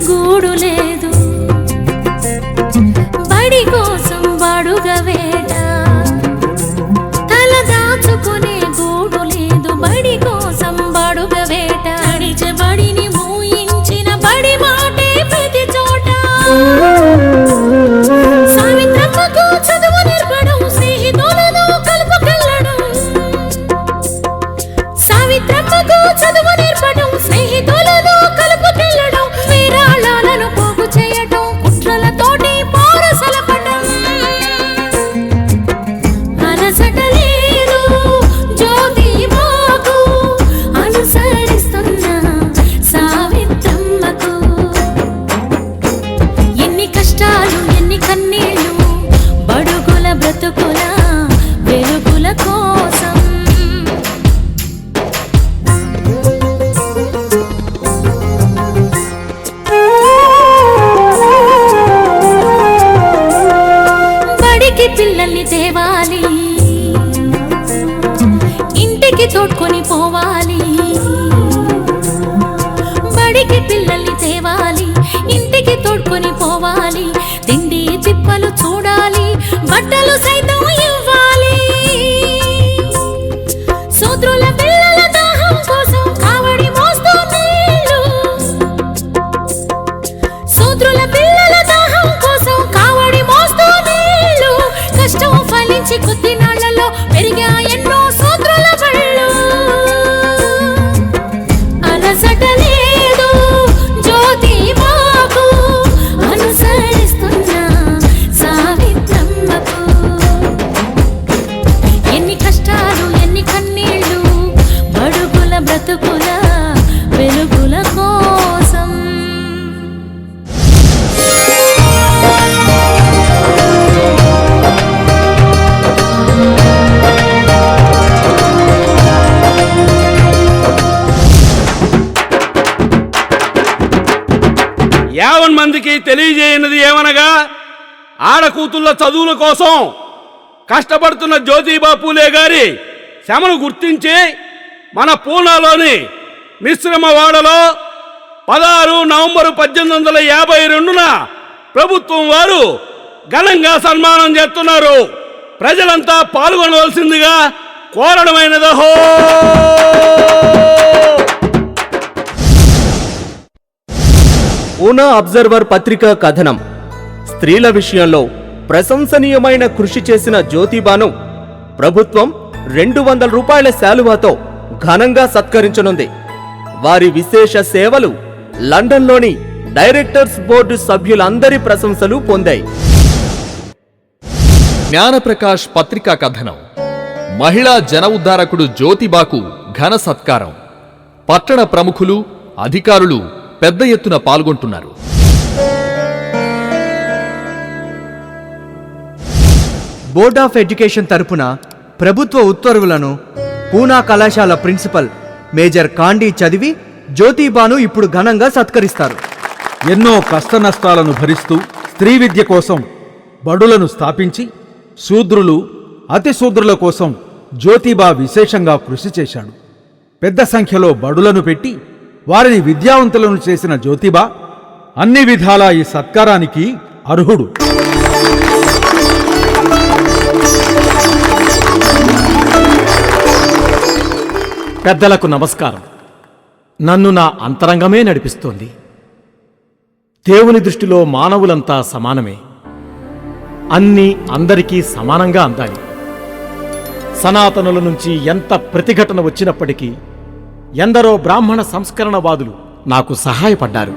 గూడు లేదు బడి కోసం బాడుగ వేట, తల దాచుకునే గూడు లేదు బడి కోసం బాడుగ వేట. నడిచే బడిని మూయించిన బడి మాటే ప్రతి చోట. సావిత్రమ్మకు చదువు నేర్పడం, స్నేహితులను కలుపుకెళ్ళడం. సావిత్రమ్మకు చదువు నేర్పడం, స్నేహితులను కలుపుకెళ్ళడం. విరాళాలను పోగు చేయటం, కుట్రలతోటి పారసలపడం. అలసట లేదు జ్యోతి మాకు అనుసరిస్తున్న సావిత్రమ్మకు. ఎన్ని కష్టాలు ఎన్ని కన్నీళ్ళు బడుగుల బ్రతుకుల వెలుగుల కోసం. పిల్లల్ని తేవాలి, ఇంటికి తోడ్కొని పోవాలి. బడికి పిల్లల్ని తేవాలి, ఇంటికి తోడ్కొని పోవాలి. తిండి తిప్పలు చూడాలి, బట్టలు సైతం ఇవ్వాలి. సోదరుల పిల్లల దాహం కోసం కావడి మోస్తూ నీళ్ళు. సోదరుల పిల్లల దాహం కోసం కావడి మోస్తూ నీళ్ళు. కష్టం ఫలించి కొద్ది నాళ్లలో పెరిగా ఎన్నో సోదరుల బళ్ళు. అలసట లేదు జ్యోతి మాకు అనుసరిస్తున్న సావిత్రమ్మకు. ఎన్ని కష్టాలు ఎన్ని కన్నీళ్ళు బడుగుల బ్రతుకుల వెలుగుల కోసం. యావన్ మందికి తెలియజేయనిది ఏమనగా, ఆడకూతుళ్ళ చదువుల కోసం కష్టపడుతున్న జ్యోతిబా పూలే గారి శ్రమను గుర్తించి మన పూనాలోని మిశ్రమ వాడలో 16 నవంబరు 1852న ప్రభుత్వం వారు ఘనంగా సన్మానం చేస్తున్నారు. ప్రజలంతా పాల్గొనవలసిందిగా కోరడమైనదహో. పూనా అబ్జర్వర్ పత్రికా కథనం. స్త్రీల విషయంలో ప్రశంసనీయమైన కృషి చేసిన జ్యోతిబాను ప్రభుత్వం 200 రూపాయల శాలువాతో ఘనంగా సత్కరించనుంది. వారి విశేష సేవలు లండన్లోని డైరెక్టర్స్ బోర్డు సభ్యులందరి ప్రశంసలు పొందాయి. జ్ఞానప్రకాష్ పత్రికా కథనం. మహిళా జన ఉద్ధారకుడు జ్యోతిబాకు ఘన సత్కారం. పట్టణ ప్రముఖులు, అధికారులు పెద్ద ఎత్తున పాల్గొంటున్నారు. బోర్డ్ ఆఫ్ ఎడ్యుకేషన్ తరపున ప్రభుత్వ ఉత్తర్వులను పూనా కళాశాల ప్రిన్సిపల్ మేజర్ కాండీ చదివి జ్యోతిబాను ఇప్పుడు ఘనంగా సత్కరిస్తారు. ఎన్నో కష్టనష్టాలను భరిస్తూ స్త్రీ విద్య కోసం బడులను స్థాపించి శూద్రులు అతి శూద్రుల కోసం జ్యోతిబా విశేషంగా కృషి చేశాడు. పెద్ద సంఖ్యలో బడులను పెట్టి వారిని విద్యావంతులను చేసిన జ్యోతిబా అన్ని విధాలా ఈ సత్కారానికి అర్హుడు. పెద్దలకు నమస్కారం. నన్ను నా అంతరంగమే నడిపిస్తోంది. దేవుని దృష్టిలో మానవులంతా సమానమే. అన్నీ అందరికీ సమానంగా అందాలి. సనాతనుల నుంచి ఎంత ప్రతిఘటన వచ్చినప్పటికీ ఎందరో బ్రాహ్మణ సంస్కరణవాదులు నాకు సహాయపడ్డారు.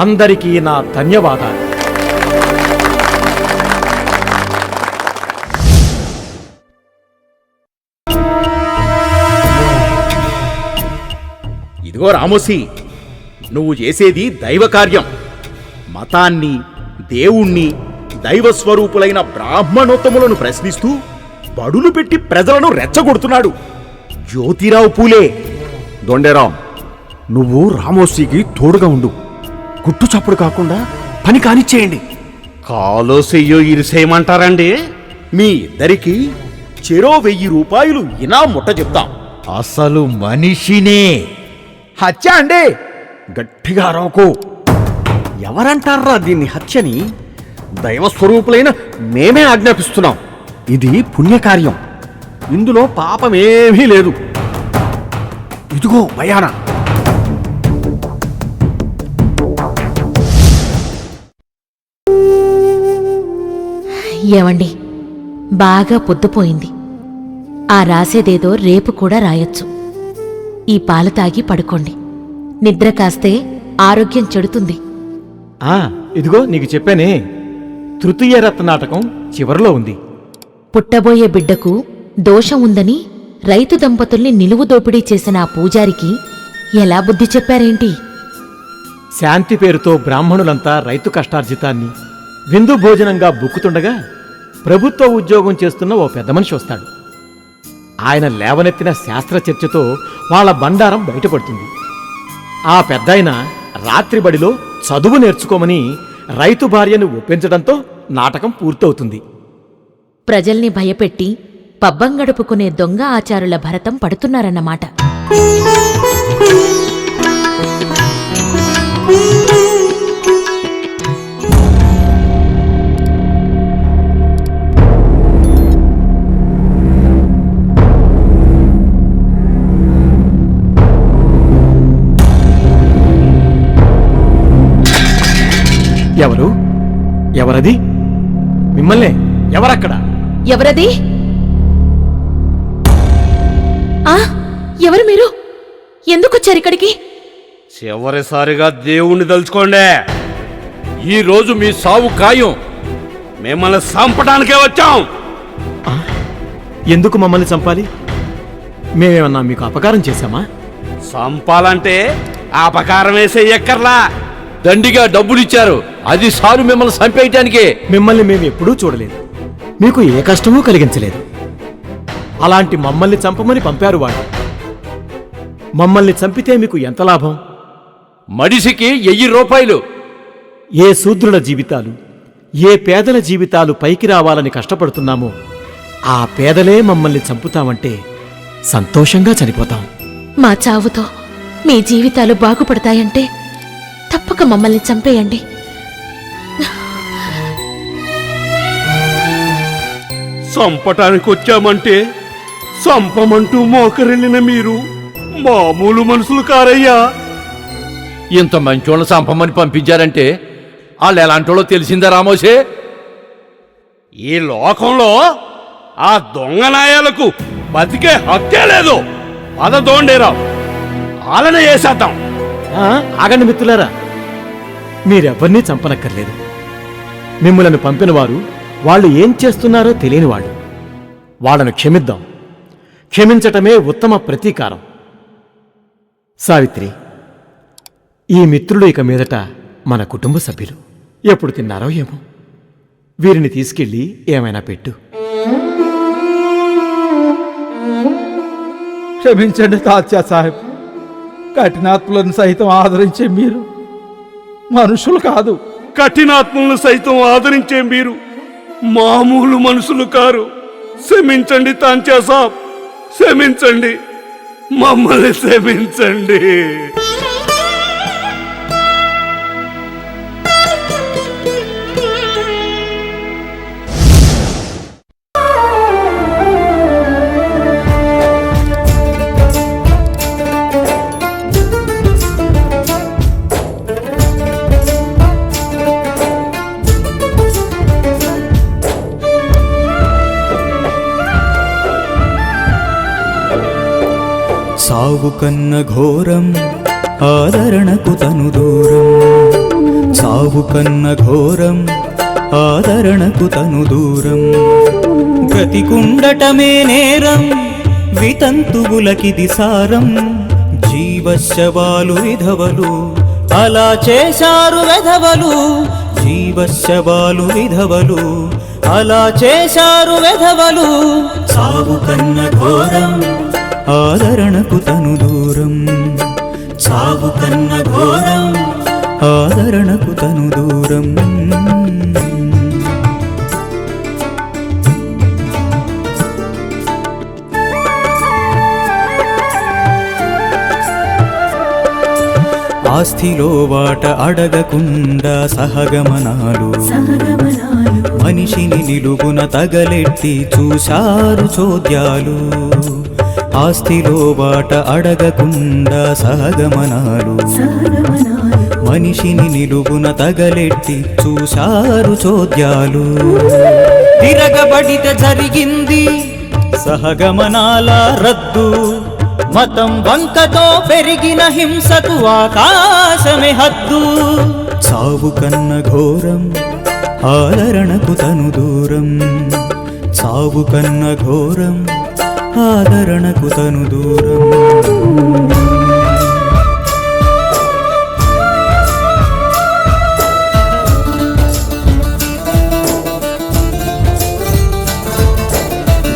అందరికీ నా ధన్యవాదాలు. ఇదిగో రామోసి, నువ్వు చేసేది దైవ కార్యం. మతాన్ని, దేవుణ్ణి, దైవస్వరూపులైన బ్రాహ్మణోత్తములను ప్రశ్నిస్తూ బడులు పెట్టి ప్రజలను రెచ్చగొడుతున్నాడు జ్యోతిరావు పూలే. దొండేరాం, నువ్వు రామోసీకి తోడుగా ఉండు. గుట్టు చప్పుడు కాకుండా పని కానిచ్చేయండి. కాలో చెయ్యో ఇరిసేయమంటారండి? మీ ఇద్దరికి చెరో 1000 రూపాయలు ఇనా ముట్ట చెప్తాం. అసలు మనిషినే. హత్య అండి. గట్టిగా అరవకు. ఎవరంటారా దీన్ని హత్యని? దైవస్వరూపులైన మేమే ఆజ్ఞాపిస్తున్నాం. ఇది పుణ్యకార్యం. ఇందులో పాపమేమీ లేదు. ఇదిగో భయానా. ఏమండి, బాగా పొద్దుపోయింది. ఆ రాసేదేదో రేపు కూడా రాయొచ్చు. ఈ పాలు తాగి పడుకోండి. నిద్ర కాస్తే ఆరోగ్యం చెడుతుంది. ఇదిగో నీకు చెప్పానే, తృతీయ రత్న నాటకం చివరిలో ఉంది. పుట్టబోయే బిడ్డకు దోషం ఉందని రైతు దంపతుల్ని నిలువు దోపిడీ చేసిన ఆ పూజారికి ఎలా బుద్ధి చెప్పారేంటి? శాంతి పేరుతో బ్రాహ్మణులంతా రైతు కష్టార్జితాన్ని విందు భోజనంగా బుక్కుతుండగా ప్రభుత్వ ఉద్యోగం చేస్తున్న ఓ పెద్ద మనిషి వస్తాడు. ఆయన లేవనెత్తిన శాస్త్ర చర్చతో వాళ్ళ బండారం బయటపడుతుంది. ఆ పెద్దాయన రాత్రి బడిలో చదువు నేర్చుకోమని రైతు భార్యను ఒప్పించడంతో నాటకం పూర్తవుతుంది. ప్రజల్ని భయపెట్టి పబ్బం గడుపుకునే దొంగ ఆచారుల భరతం పడుతున్నారన్నమాట. ఎవరు? ఎవరది? మిమ్మల్నే? ఎవరక్కడ? ఎవరది? ఎవరు మీరు? ఎందుకొచ్చారు ఇక్కడికి? చివరిసారిగా దేవుణ్ణి తలుచుకోండి. ఈ రోజు మీ సావు ఖాయం. మిమ్మల్ని చంపడానికే వచ్చాం. ఎందుకు మమ్మల్ని చంపాలి? మేమేమన్నా మీకు అపకారం చేశామా? చంపాలంటే అపకారం వేసే ఎక్కర్లా. దండిగా డబ్బులిచ్చారు, అది సారు మిమ్మల్ని చంపేయటానికే. మిమ్మల్ని మేము ఎప్పుడూ చూడలేదు. మీకు ఏ కష్టమూ కలిగించలేదు. అలాంటి మమ్మల్ని చంపమని పంపారు వాడు. మమ్మల్ని చంపితే మీకు ఎంత లాభం? మనిషికి 1000 రూపాయలు. ఏ శూద్రుల జీవితాలు, ఏ పేదల జీవితాలు పైకి రావాలని కష్టపడుతున్నామో ఆ పేదలే మమ్మల్ని చంపుతామంటే సంతోషంగా చనిపోతాం. మా చావుతో మీ జీవితాలు బాగుపడతాయంటే తప్పక మమ్మల్ని చంపేయండి. చంపటానికి వచ్చామంటే చంపమంటూ మోకరెళ్ళిన మీరు మామూలు మనుషులు కారయ్యా. ఇంత మంచోళ్ళని చంపమని పంపించారంటే వాళ్ళు ఎలాంటోళ్ళో తెలిసిందా రామోసే? ఈ లోకంలో ఆ దొంగ నాయాలకు బతికే హక్కే లేదు. పదదోండేరావు ఆలన చేసేద్దాం. ఆగండి మిత్రులారా, మీరెవ్వరినీ చంపనక్కర్లేదు. మిమ్మలను పంపిన వారు వాళ్ళు ఏం చేస్తున్నారో తెలియని వాళ్ళు. వాళ్ళను క్షమిద్దాం. క్షమించటమే ఉత్తమ ప్రతీకారం. సావిత్రి, ఈ మిత్రులు ఇక మీదట మన కుటుంబ సభ్యులు. ఎప్పుడు తిన్నారో ఏమో, వీరిని తీసుకెళ్ళి ఏమైనా పెట్టు. క్షమించండి తాత్యా సాహెబ్. కఠినాత్ములను సైతం ఆదరించే మీరు మనుషులు కాదు. కఠినాత్మలను సైతం ఆదరించే మీరు మామూలు మనుషులు కారు. క్షమించండి తాంచా సాబ్, క్షమించండి, మమ్మల్ని క్షమించండి. సావు కన్న ఘోరం ఆదరణకు తను దూరం. సావు కన్న ఘోరం ఆదరణకు తను దూరం. బ్రతికుండటమే నేరం వితంతువులకిది సారం. జీవశవాలు విధవలు అలా చేశారు వెధవలు. జీవశవాలు విధవలు అలా చేశారు వెధవలు. సావు కన్న ఘోరం ఆదరణకు తను దూరం. సావు కన్న ఘోరం ఆదరణకు తను దూరం. ఆస్తిలో వాట అడగకుండా సహగమనాలు. మనిషిని నిలుగున తగలెట్టి చూశారు చోద్యాలు. ఆస్తిలో వాట అడగకుండా సహగమనాలు. మనిషిని నిలుగున తగలెట్టి చూశారు చోద్యాలు. తిరగబడితే జరిగింది సహగమనాల రద్దు. మతం వంకతో పెరిగిన హింసకు ఆకాశమే హద్దు. సావు కన్న ఘోరం ఆదరణకు తను దూరం. సావు కన్న ఘోరం ఆదరణకు తను దూరం.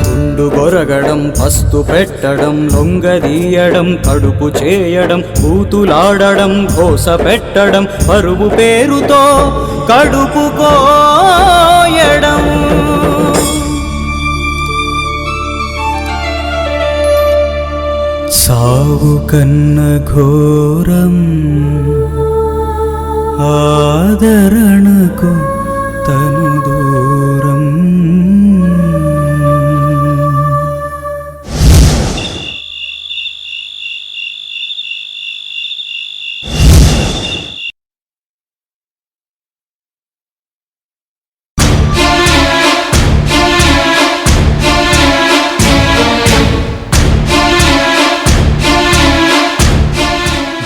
గుండు గొరగడం, పస్తు పెట్టడం, లొంగదీయడం, కడుపు చేయడం, కూతులాడడం, కోస పెట్టడం, పరువు పేరుతో కడుపు కోయడం. సావు కన్న ఘోరం ఆదరణకు తను దూరం.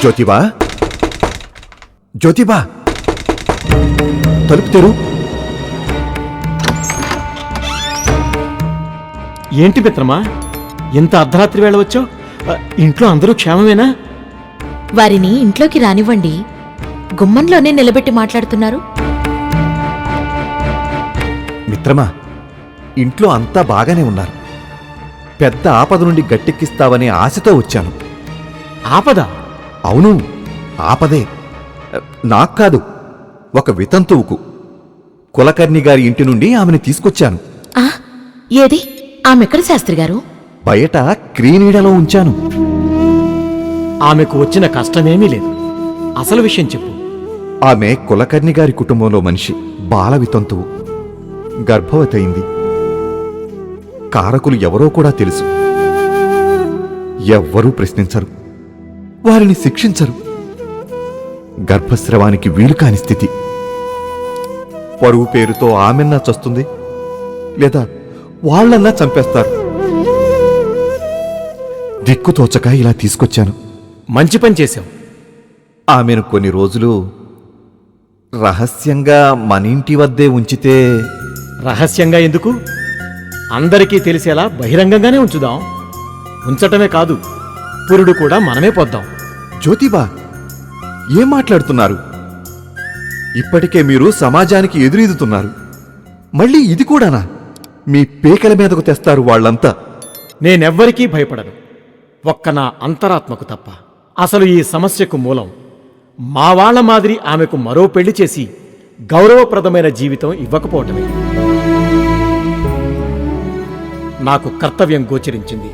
జ్యోతిబా, జ్యోతిబా, తలుపు తెరు. ఏంటి మిత్రమా, ఇంత అర్ధరాత్రి వేళ వచ్చావు? ఇంట్లో అందరూ క్షేమమేనా? వారిని ఇంట్లోకి రానివ్వండి. గుమ్మంలోనే నిలబెట్టి మాట్లాడుతున్నారు. మిత్రమా, ఇంట్లో అంతా బాగానే ఉన్నారు. పెద్ద ఆపద నుండి గట్టెక్కిస్తావనే ఆశతో వచ్చాను. ఆపద? అవును, ఆపదే. నాకు కాదు, ఒక వితంతువుకు. కులకర్ణి గారి ఇంటి నుండి ఆమెను తీసుకొచ్చాను. ఏది ఆమెక్కడ శాస్త్రి గారు? బయట క్రీనీడలో ఉంచాను. ఆమెకు వచ్చిన కష్టమేమీ లేదు. అసలు విషయం చెప్పు. ఆమె కులకర్ణి గారి కుటుంబంలో మనిషి, బాల వితంతువు, గర్భవతి అయింది. కారకులు ఎవరో కూడా తెలుసు. ఎవ్వరూ ప్రశ్నించరు, వారిని శిక్షించరు. గర్భస్రవానికి వీలు కాని స్థితి. పరువు పేరుతో ఆమెన్నా చస్తుంది, లేదా వాళ్ళన్నా చంపేస్తారు. దిక్కుతోచక ఇలా తీసుకొచ్చాను. మంచి పని చేశావు. ఆమెను కొన్ని రోజులు రహస్యంగా మన ఇంటి వద్దే ఉంచితే. రహస్యంగా ఎందుకు? అందరికీ తెలిసేలా బహిరంగంగానే ఉంచుదాం. ఉంచటమే కాదు, పురుడు కూడా మనమే పొద్దాం. జ్యోతిబా, ఏం మాట్లాడుతున్నారు? ఇప్పటికే మీరు సమాజానికి ఎదురీదుతున్నారు. మళ్ళీ ఇది కూడానా? మీ పేకల మీదకు తెస్తారు వాళ్ళంతా. నేనెవ్వరికీ భయపడను, ఒక్క నా అంతరాత్మకు తప్ప. అసలు ఈ సమస్యకు మూలం మా వాళ్ల మాదిరి ఆమెకు మరో పెళ్లి చేసి గౌరవప్రదమైన జీవితం ఇవ్వకపోవటమే. నాకు కర్తవ్యం గోచరించింది.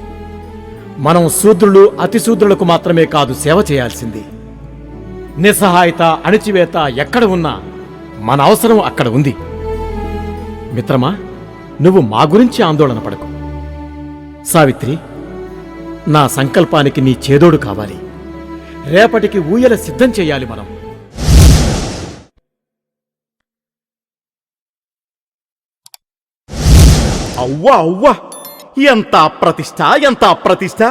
మనం శూద్రులు, అతిశూద్రులకు మాత్రమే కాదు సేవ చేయాల్సింది. నిస్సహాయత, అణిచివేత ఎక్కడ ఉన్నా మన అవసరం అక్కడ ఉంది. మిత్రమా, నువ్వు మా గురించి ఆందోళన పడకు. సావిత్రి, నా సంకల్పానికి నీ చేదోడు కావాలి. రేపటికి ఊయల సిద్ధం చేయాలి మనం. అవ్వా అవ్వా, ఎంత అప్రతిష్ట, ఎంత అప్రతిష్ట!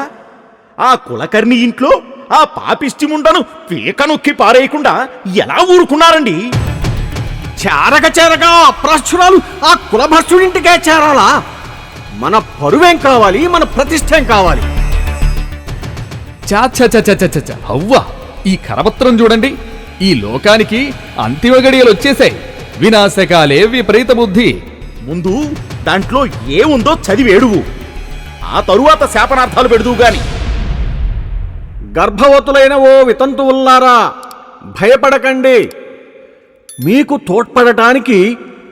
ఆ కులకర్ణి ఇంట్లో ఆ పాపిష్టి ముండను పీక నొక్కి పారేయకుండా ఎలా ఊరుకున్నారండి? చేరగా అప్రాచురాలు ఆ కులభర్షుడింటికే చేరాలా? మన పరువేం కావాలి, మన ప్రతిష్టేం కావాలి? చ అవ్వా, ఈ కరపత్రం చూడండి. ఈ లోకానికి అంతిమ గడియలు వచ్చేసాయి. వినాశకాలే విపరీత బుద్ధి. ముందు దాంట్లో ఏముందో చదివేడువు, ఆ తరువాత శాపనార్థాలు పెడుదువు గాని. గర్భవతులైన ఓ వితంతువుల్లారా, భయపడకండి. మీకు తోడ్పడటానికి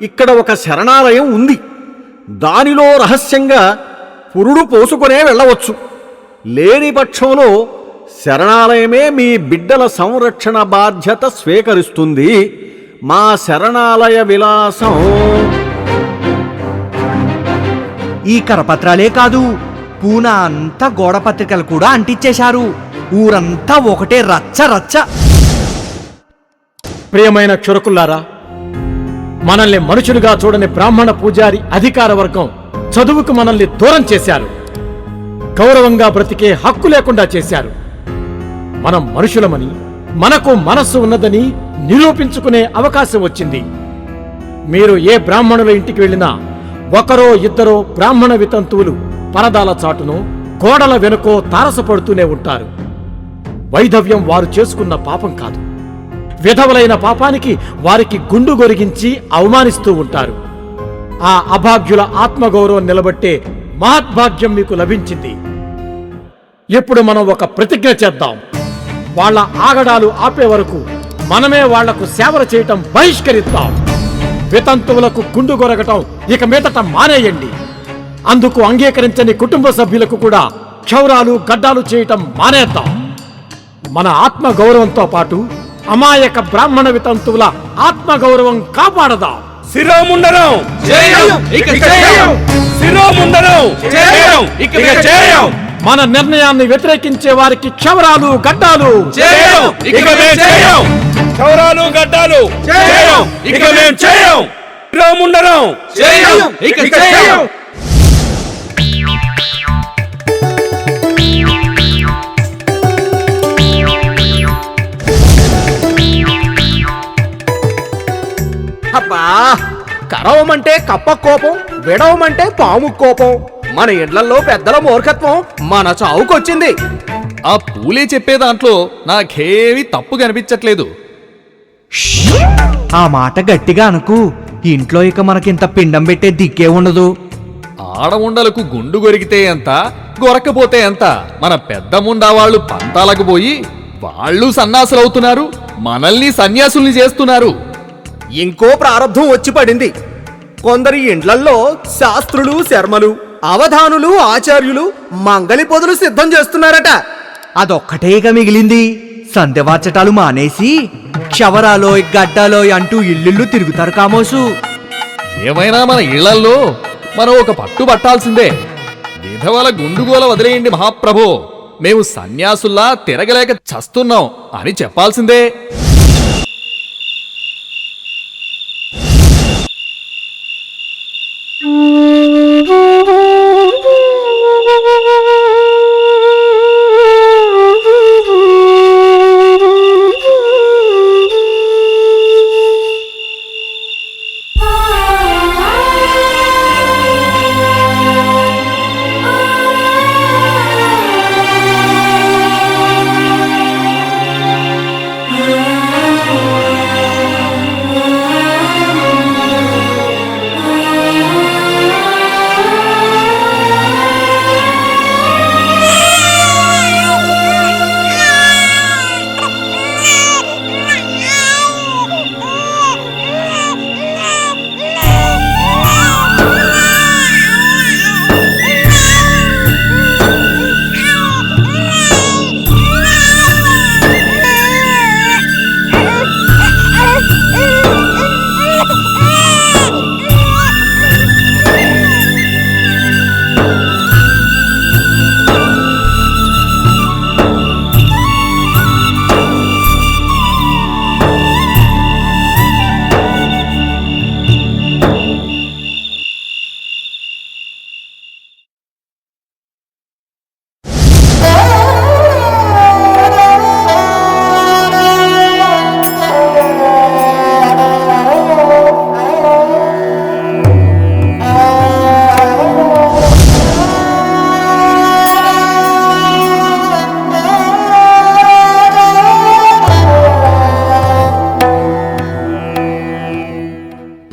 ఇక్కడ ఒక శరణాలయం ఉంది. దానిలో రహస్యంగా పురుడు పోసుకునే వెళ్ళవచ్చు. లేని పక్షంలో శరణాలయమే మీ బిడ్డల సంరక్షణ బాధ్యత స్వీకరిస్తుంది. మా శరణాలయ విలాసం. ఈ కరపత్రాలే కాదు, పూనా అంతా గోడపత్రికలు కూడా అంటించేశారు. ఊరంతా ఒకటే రచ్చ రచ్చ. ప్రియమైన క్షురకుల్లారా, మనల్ని మనుషులుగా చూడని బ్రాహ్మణ పూజారి అధికార వర్గం చదువుకు మనల్ని దూరం చేశారు. గౌరవంగా బ్రతికే హక్కు లేకుండా చేశారు. మనం మనుషులమని, మనకు మనస్సు ఉన్నదని నిరూపించుకునే అవకాశం వచ్చింది. మీరు ఏ బ్రాహ్మణుల ఇంటికి వెళ్ళినా ఒకరో ఇద్దరో బ్రాహ్మణ వితంతువులు పరదాల చాటునో గోడల వెనుకో తారసపడుతూనే ఉంటారు. వైధవ్యం వారు చేసుకున్న పాపం కాదు. విధవలైన పాపానికి వారికి గుండు గొరిగించి అవమానిస్తూ ఉంటారు. ఆ అభాగ్యుల ఆత్మగౌరవం నిలబట్టే మహద్భాగ్యం మీకు లభించింది. ఇప్పుడు మనం ఒక ప్రతిజ్ఞ చేద్దాం. వాళ్ళ ఆగడాలు ఆపే వరకు మనమే వాళ్లకు సేవలు చేయటం బహిష్కరిద్దాం. వితంతువులకు గుండు గొరగటం ఇక మీదట మానేయండి. అందుకు అంగీకరించని కుటుంబ సభ్యులకు కూడా క్షౌరాలు, గడ్డాలు చేయటం మానేద్దాం. మన ఆత్మగౌరవంతో పాటు అమాయక బ్రాహ్మణ వితంతువుల ఆత్మగౌరవం కాపాడదాం. శిరోముండనం శిరోముండనం మన నిర్ణయాన్ని వ్యతిరేకించే వారికి క్షవరాలు, గడ్డాలు క్షౌరాలు, గడ్డాలు ఇక మేం చేయం. శిరోముండనం అబ్బా, కరవమంటే కప్ప కోపం, విడవమంటే పాము కోపం. మన ఇండ్లల్లో పెద్దల మూర్ఖత్వం మన చావుకొచ్చింది. ఆ పూలే చెప్పే దాంట్లో నాకేమీ తప్పు కనిపించట్లేదు. ఆ మాట గట్టిగా అనుకు. ఇంట్లో ఇక మనకింత పిండం పెట్టే దిక్కే ఉండదు. ఆడముండలకు గుండు గొరికితే ఎంత, గొరకపోతే ఎంత? మన పెద్ద ముండా వాళ్ళు పంతాలకు పోయి వాళ్ళు సన్యాసులవుతున్నారు, మనల్ని సన్యాసుల్ని చేస్తున్నారు. ఇంకో ప్రారంధం వచ్చి పడింది. కొందరి ఇండ్లల్లో శాస్త్రులు, శర్మలు, అవధానులు, ఆచార్యులు మంగళి పొదులు సిద్ధం చేస్తున్నారట. అదొక్కటేగా మిగిలింది. సందెవార్చటాలు మానేసి క్షవరాలోయ్ గడ్డాలోయ్ అంటూ ఇల్లు తిరుగుతారు కామోసు. ఏమైనా మన ఇళ్లల్లో మనం ఒక పట్టు పట్టాల్సిందే. విధవల గుండుగోల వదిలేయండి మహాప్రభు, మేము సన్యాసుల్లా తిరగలేక చస్తున్నాం అని చెప్పాల్సిందే.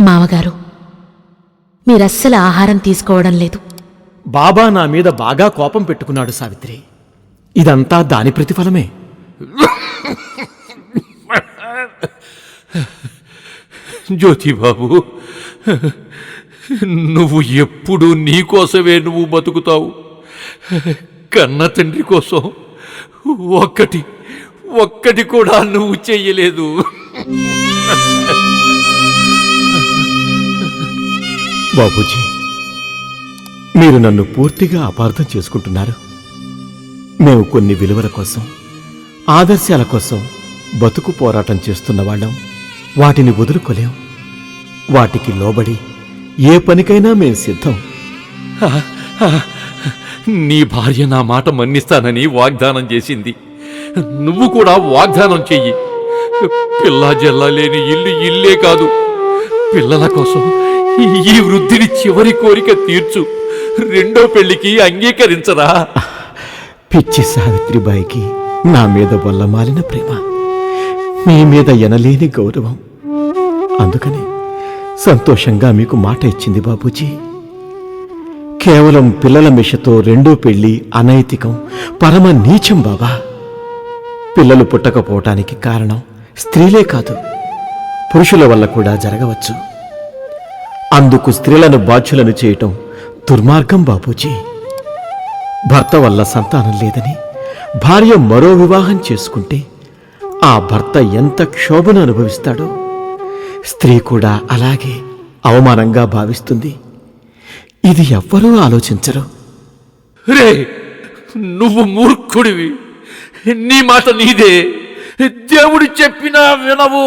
మామగారు, మీరస్సలు ఆహారం తీసుకోవడం లేదు. బాబా నా మీద బాగా కోపం పెట్టుకున్నాడు సావిత్రి. ఇదంతా దాని ప్రతిఫలమే. జ్యోతిబాబు, నువ్వు ఎప్పుడు నీకోసమే నువ్వు బతుకుతావు. కన్న తండ్రి కోసం ఒక్కటి కూడా నువ్వు చెయ్యలేదు. బాబూజీ, మీరు నన్ను పూర్తిగా అపార్థం చేసుకుంటున్నారు. మేము కొన్ని విలువల కోసం, ఆదర్శాల కోసం బతుకు పోరాటం చేస్తున్నవాళ్ళం. వాటిని వదులుకోలేం. వాటికి లోబడి ఏ పనికైనా మేం సిద్ధం. నీ భార్య నా మాట మన్నిస్తానని వాగ్దానం చేసింది. నువ్వు కూడా వాగ్దానం చెయ్యి. పిల్లా జల్లా లేని ఇల్లే కాదు, పిల్లల కోసం ఈ వృద్ధిని చివరి కోరిక తీర్చు. రెండో పెళ్లికి అంగీకరించరా? పిచ్చి సావిత్రిబాయికి నా మీద వల్లమాలిన ప్రేమ, మీ మీద ఎనలేని గౌరవం. అందుకని సంతోషంగా మీకు మాట ఇచ్చింది బాబూజీ. కేవలం పిల్లల మిషతో రెండో పెళ్లి అనైతికం, పరమ నీచం బాబా. పిల్లలు పుట్టకపోవటానికి కారణం స్త్రీలే కాదు, పురుషుల వల్ల కూడా జరగవచ్చు. అందుకు స్త్రీలను బాధ్యులను చేయటం దుర్మార్గం బాబూజీ. భర్త వల్ల సంతానం లేదని భార్య మరో వివాహం చేసుకుంటే ఆ భర్త ఎంత క్షోభను అనుభవిస్తాడో స్త్రీ కూడా అలాగే అవమానంగా భావిస్తుంది. ఇది ఎవ్వరూ ఆలోచించరు. రే, నువ్వు మూర్ఖుడివి. నీ మాట నీదే, దేవుడు చెప్పినా వినవు.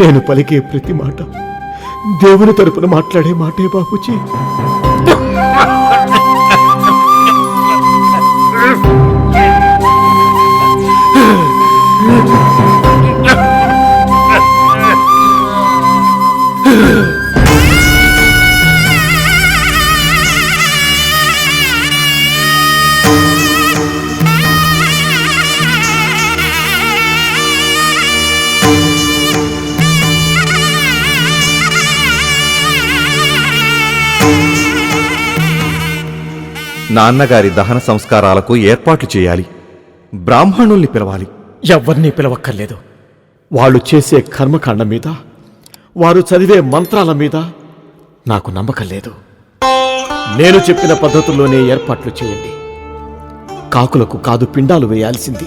నేను పలికే ప్రతి మాట దేవుని తరపున మాట్లాడే మాటే బాబూజీ. నాన్నగారి దహన సంస్కారాలకు ఏర్పాట్లు చేయాలి. బ్రాహ్మణుల్ని పిలవాలి. ఎవరినీ పిలవక్కర్లేదు. వాళ్ళు చేసే కర్మకాండ మీద, వారు చదివే మంత్రాల మీద నాకు నమ్మకం లేదు. నేను చెప్పిన పద్ధతుల్లోనే ఏర్పాట్లు చేయండి. కాకులకు కాదు పిండాలు వేయాల్సింది.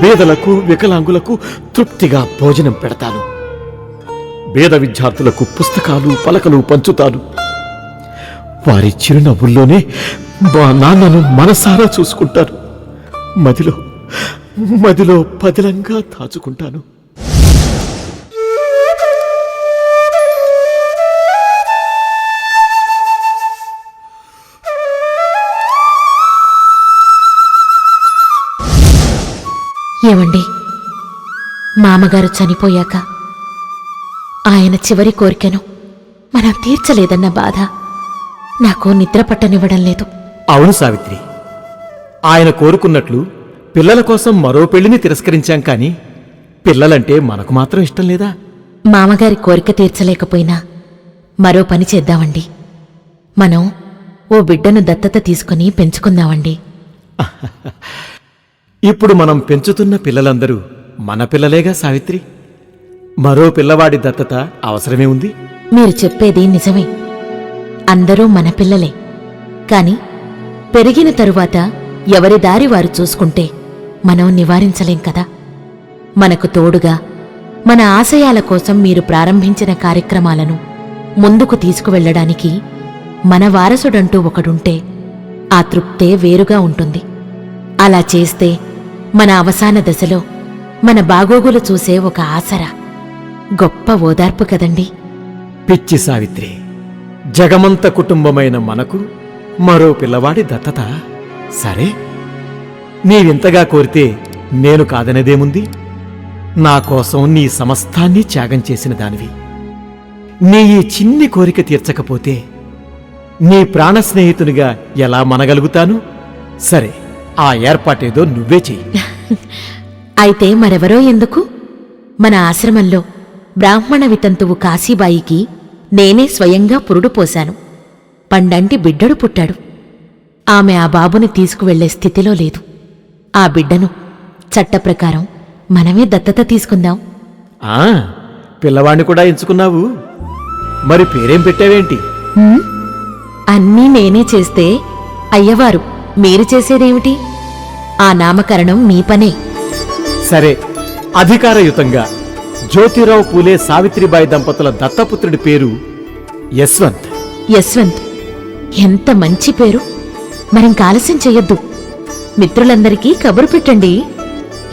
బేదలకు, వికలాంగులకు తృప్తిగా భోజనం పెడతాను. పేద విద్యార్థులకు పుస్తకాలు, పలకలు పంచుతాను. వారి చిరునవ్వుల్లోనే మా నాన్నను మనసారా చూసుకుంటాను. మదిలో మదిలో పదిలంగా దాచుకుంటాను. ఏమండి, మామగారు చనిపోయాక ఆయన చివరి కోరికను మనం తీర్చలేదన్న బాధ నాకు నిద్ర పట్టనివ్వడం లేదు. అవును సావిత్రి, ఆయన కోరుకున్నట్లు పిల్లల కోసం మరో పెళ్లిని తిరస్కరించాం, కాని పిల్లలంటే మనకు మాత్రం ఇష్టం లేదా? మామగారి కోరిక తీర్చలేకపోయినా మరో పని చేద్దామండి. మనం ఓ బిడ్డను దత్తత తీసుకుని పెంచుకుందామండి. ఇప్పుడు మనం పెంచుతున్న పిల్లలందరూ మన పిల్లలేగా సావిత్రి. మరో పిల్లవాడి దత్తత అవసరమే ఉంది. మీరు చెప్పేది నిజమే, అందరూ మన పిల్లలే. కాని పెరిగిన తరువాత ఎవరి దారి వారు చూసుకుంటే మనం నివారించలేం కదా. మనకు తోడుగా మన ఆశయాల కోసం మీరు ప్రారంభించిన కార్యక్రమాలను ముందుకు తీసుకువెళ్లడానికి మన వారసుడంటూ ఒకడుంటే ఆ తృప్తే వేరుగా ఉంటుంది. అలా చేస్తే మన అవసాన దశలో మన బాగోగులు చూసే ఒక ఆసరా, గొప్ప ఓదార్పు కదండి. పిచ్చి సావిత్రి, జగమంత కుటుంబమైన మనకు మరో పిల్లవాడి దత్తత సరే, నీవింతగా కోరితే నేను కాదనేదేముంది? నా కోసం నీ సమస్తాన్ని త్యాగం చేసిన దానివి. నీ ఈ చిన్ని కోరిక తీర్చకపోతే నీ ప్రాణ స్నేహితునిగా ఎలా మనగలుగుతాను? సరే, ఆ ఏర్పాటేదో నువ్వే చెయ్యి. అయితే మరెవరో ఎందుకు? మన ఆశ్రమంలో బ్రాహ్మణ వితంతువు కాశీబాయికి నేనే స్వయంగా పురుడు పోశాను. పండంటి బిడ్డడు పుట్టాడు. ఆమె ఆ బాబుని తీసుకువెళ్లే స్థితిలో లేదు. ఆ బిడ్డను చట్టప్రకారం మనమే దత్తత తీసుకుందాం. ఆ పిల్లవాణ్ణి కూడా ఎంచుకున్నావు. మరి పేరేం పెట్టావేంటి? అన్నీ నేనే చేస్తే అయ్యవారు మీరు చేసేదేమిటి? ఆ నామకరణం మీ పనే. సరే, అధికారయుతంగా జ్యోతిరావు పూలే సావిత్రిబాయి దంపతుల దత్తపుత్రుడి పేరు యశ్వంత్. యశ్వంత్ ఎంత మంచి పేరు! మరింక ఆలస్యం చెయ్యొద్దు. మిత్రులందరికీ కబురు పెట్టండి.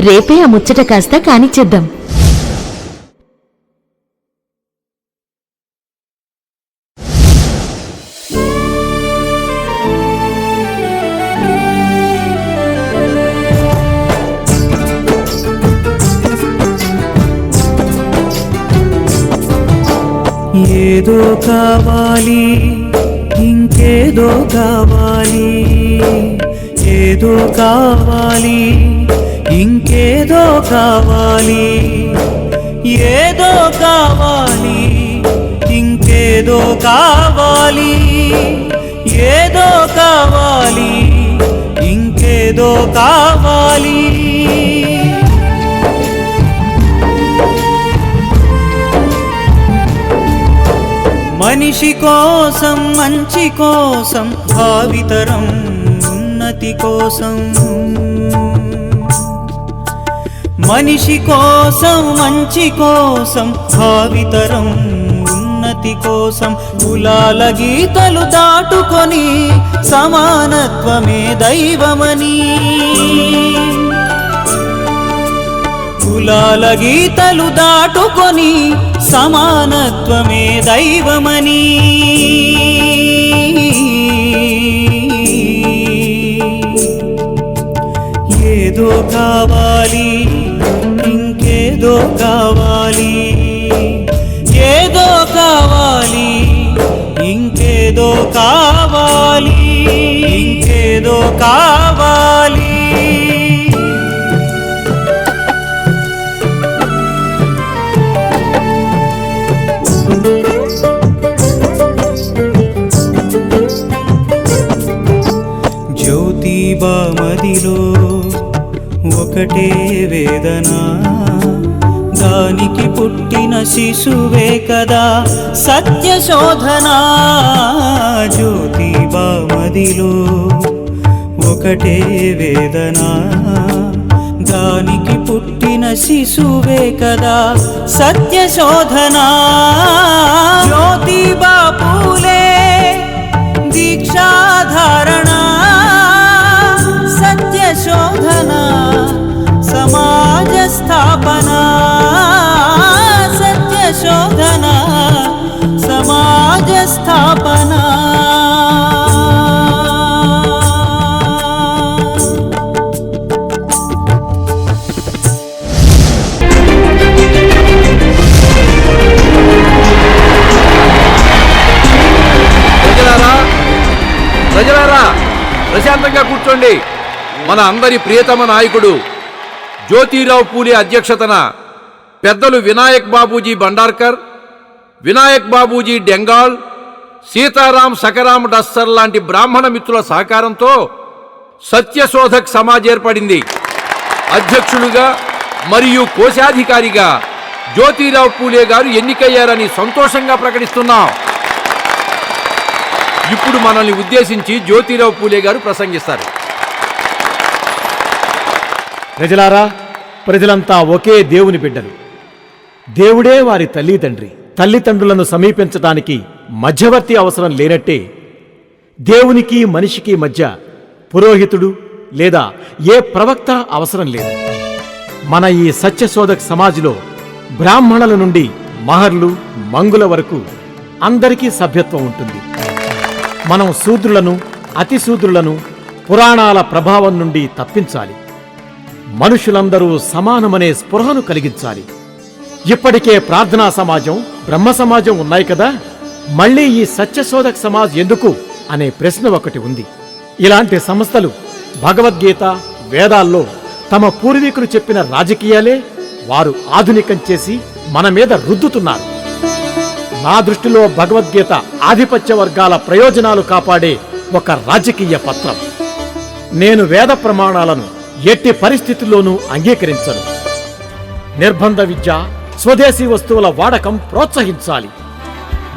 రేపే ఆ ముచ్చట కాస్త కానిచ్చేద్దాం. ఏదో కావాలి, ఇంకేదో కావాలి, ఏదో కావాలి, ఇంకేదో కావాలి, ఏదో కావాలి, ఇంకేదో కావాలి, ఏదో కావాలి, ఇంకేదో కావాలి. మనిషి కోసం, మంచి కోసం, భావితరం ఉన్నతి కోసం. మనిషి కోసం, మంచి కోసం, భావితరం ఉన్నతి కోసం. కులాల గీతలు దాటుకొని సమానత్వమే దైవమని, కులాల గీతలు దాటుకొని సమానత్వమే దైవమని. ఏదో కావాలి, ఇంకేదో కావాలి, ఏదో కావాలి, ఇంకేదో కావాలి, ఇంకేదో కావాలి. జ్యోతిబా మదిలో ఒకటే వేదన దానికి పుట్టిన శిశువే కదా సత్య శోధన జ్యోతిబా మదిలో ఒకటే వేదన దానికి పుట్టిన శిశువే కదా సత్య శోధన జ్యోతిబా పూలే దీక్షాధారణ సత్య శోధన సమాజ స్థాపన సత్య శోధన సమాజ స్థాపన ప్రజలారా ప్రశాంతంగా కూర్చోండి. మన అందరి ప్రియతమ నాయకుడు జ్యోతిరావు పూలే అధ్యక్షతన పెద్దలు వినాయక్ బాబూజీ బండార్కర్, వినాయక్ బాబూజీ డెంగాల్, సీతారాం సకరాం డస్సర్ లాంటి బ్రాహ్మణ మిత్రుల సహకారంతో సత్యశోధక్ సమాజ్ ఏర్పడింది. అధ్యక్షులుగా మరియు కోశాధికారిగా జ్యోతిరావు పూలే గారు ఎన్నికయ్యారని సంతోషంగా ప్రకటిస్తున్నాం. ఇప్పుడు మనల్ని ఉద్దేశించి జ్యోతిరావు పూలే గారు ప్రసంగిస్తారు. ప్రజలారా, ప్రజలంతా ఒకే దేవుని బిడ్డలు. దేవుడే వారి తల్లిదండ్రి. తల్లిదండ్రులను సమీపించడానికి మధ్యవర్తి అవసరం లేనట్టే దేవునికి మనిషికి మధ్య పురోహితుడు లేదా ఏ ప్రవక్త అవసరం లేదు. మన ఈ సత్యశోధక్ సమాజ్లో బ్రాహ్మణుల నుండి మహర్లు మంగుల వరకు అందరికీ సభ్యత్వం ఉంటుంది. మనం శూద్రులను అతిశూద్రులను పురాణాల ప్రభావం నుండి తప్పించాలి. మనుషులందరూ సమానమనే స్పృహను కలిగించాలి. ఇప్పటికే ప్రార్థనా సమాజం, బ్రహ్మ సమాజం ఉన్నాయి కదా, మళ్ళీ ఈ సత్యశోధక్ సమాజ్ ఎందుకు అనే ప్రశ్న ఒకటి ఉంది. ఇలాంటి సంస్థలు భగవద్గీత, వేదాల్లో తమ పూర్వీకులు చెప్పిన రాజకీయాలే వారు ఆధునికం చేసి మన మీద రుద్దుతున్నారు. నా దృష్టిలో భగవద్గీత ఆధిపత్య వర్గాల ప్రయోజనాలు కాపాడే ఒక రాజకీయ పత్రం. నేను వేద ప్రమాణాలను ఎట్టి పరిస్థితుల్లోనూ అంగీకరించను. నిర్బంధ విద్య, స్వదేశీ వస్తువుల వాడకం ప్రోత్సహించాలి.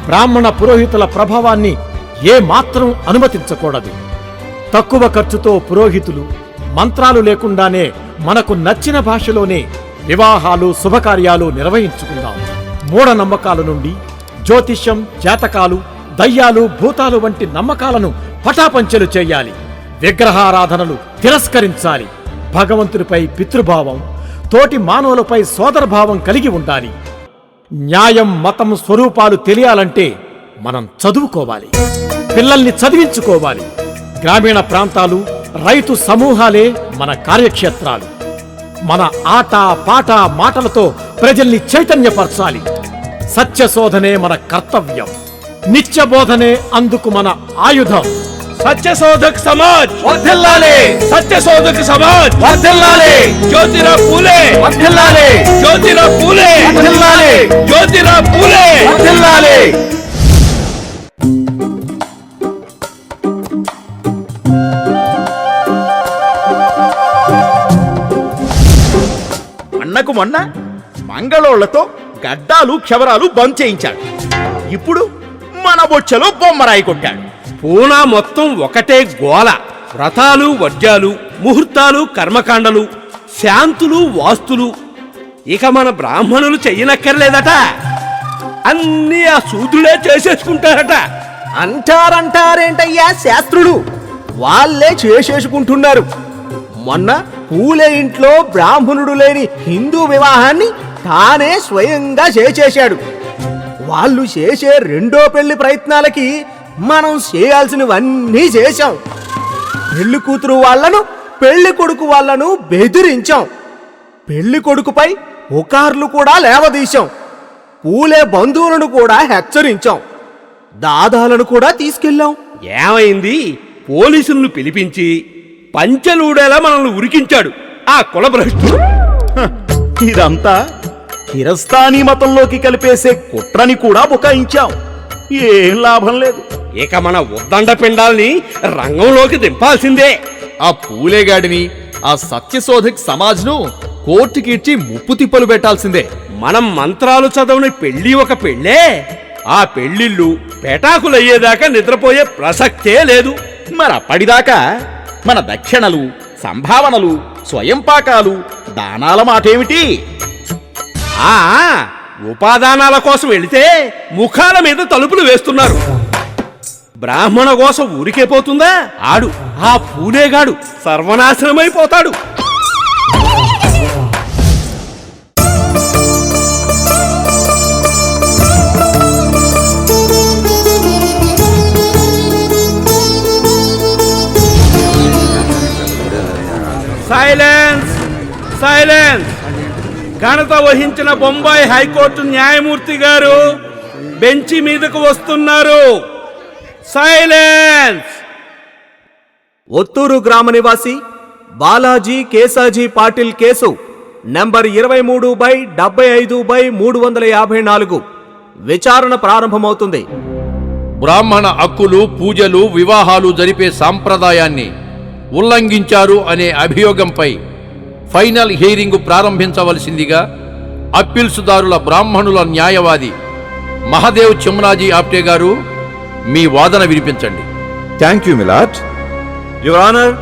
బ్రాహ్మణ పురోహితుల ప్రభావాన్ని ఏ మాత్రం అనుమతించకూడదు. తక్కువ ఖర్చుతో పురోహితులు మంత్రాలు లేకుండానే మనకు నచ్చిన భాషలోనే వివాహాలు, శుభకార్యాలు నిర్వహించుకుందాం. మూఢనమ్మకాల నుండి జ్యోతిష్యం, జాతకాలు, దయ్యాలు, భూతాలు వంటి నమ్మకాలను పటాపంచలు చేయాలి. విగ్రహారాధనలు తిరస్కరించాలి. భగవంతుడిపై పితృభావం, తోటి మానవులపై సోదరభావం కలిగి ఉండాలి. న్యాయం, మతం స్వరూపాలు తెలియాలంటే మనం చదువుకోవాలి, పిల్లల్ని చదివించుకోవాలి. గ్రామీణ ప్రాంతాలు, రైతు సమూహాలే మన కార్యక్షేత్రాలు. మన ఆట, పాట, మాటలతో ప్రజల్ని చైతన్యపరచాలి. సత్యశోధనే మన కర్తవ్యం. నిత్యబోధనే అందుకు మన ఆయుధం. సత్యశోధక్ సమాజ్ వర్ధిల్లాలి. సత్యశోధక్ సమాజ్ వర్ధిల్లాలి. జ్యోతిరావు పూలే వర్ధిల్లాలి. జ్యోతిరావు పూలే వర్ధిల్లాలి. జ్యోతిరావు పూలే వర్ధిల్లాలి. అన్నకు మొన్న మంగళోళ్లతో గడ్డాలు, క్షవరాలు బంద్ చేయించాడు. ఇప్పుడు మన బొచ్చలో బొమ్మరాయి కొట్టాడు. పూనా మొత్తం ఒకటే గోల. వ్రతాలు, వడ్యాలు, ముహూర్తాలు, కర్మకాండలు, శాంతులు, వాస్తులు ఇక మన బ్రాహ్మణులు చెయ్యనక్కర్లేదట. అన్నీ ఆ శూద్రులే చేసేసుకుంటారట. అంటారంటారేంటయ్యా శాస్త్రులు, వాళ్ళే చేసేసుకుంటున్నారు. మొన్న పూలే ఇంట్లో బ్రాహ్మణుడు లేని హిందూ వివాహాన్ని తానే స్వయంగా చేసేశాడు. వాళ్ళు చేసే రెండో పెళ్లి ప్రయత్నాలకి మనం చేయాల్సినవన్నీ చేశాం. పెళ్లి కూతురు వాళ్లను, పెళ్లి కొడుకు వాళ్లను బెదిరించాం. పెళ్లి కొడుకుపై పుకార్లు కూడా లేవదీశాం. పూలే బంధువులను కూడా హెచ్చరించాం. దాదాలను కూడా తీసుకెళ్ళాం. ఏమైంది? పోలీసులను పిలిపించి పంచెలూడేలా మనల్ని ఉరికించాడు ఆ కులభ్రష్టుడు. ఇదంతా కిరస్తానీ మతంలోకి కలిపేసే కుట్రని కూడా బుకాయించాం. ఏం లాభం లేదు. ఇక మన ఉద్దండ పిండాల్ని రంగంలోకి దింపాల్సిందే. ఆ పూలేగాడిని ఆ సత్యశోధక్ సమాజ్ను కోర్టుకిచ్చి ముప్పు తిప్పలు పెట్టాల్సిందే. మనం మంత్రాలు చదవని పెళ్లి ఒక పెళ్ళే. ఆ పెళ్లిళ్ళు పెటాకులయ్యేదాకా నిద్రపోయే ప్రసక్తే లేదు. మరప్పటిదాకా మన దక్షిణలు, సంభావనలు, స్వయంపాకాలు, దానాల మాటేమిటి? ఆ ఉపాదానాల కోసం వెళితే ముఖాల మీద తలుపులు వేస్తున్నారు. బ్రాహ్మణ కోసం ఊరికే పోతుందా? ఆడు ఆ పూలేగాడు సర్వనాశనమైపోతాడు. Silence, silence. ఘనత వహించిన బొంబాయి హైకోర్టు న్యాయమూర్తి గారు బెంచి మీదకు వస్తున్నారు. సైలెన్స్. ఒత్తూరు గ్రామ నివాసి బాలాజీ కేసాజీ పాటిల్ కేసు నంబర్ 23/75/354 విచారణ ప్రారంభమవుతుంది. బ్రాహ్మణ హక్కులు, పూజలు, వివాహాలు జరిపే సాంప్రదాయాన్ని ఉల్లంఘించారు అనే అభియోగంపై ఫైనల్ హియరింగ్ ప్రారంభించవలసిందిగా అప్పీల్సుదారుల బ్రాహ్మణుల న్యాయవాది మహదేవ్ చిమ్నాజీ ఆప్టే గారు మీ వాదన వినిపించండి. Thank you milord. Your honour,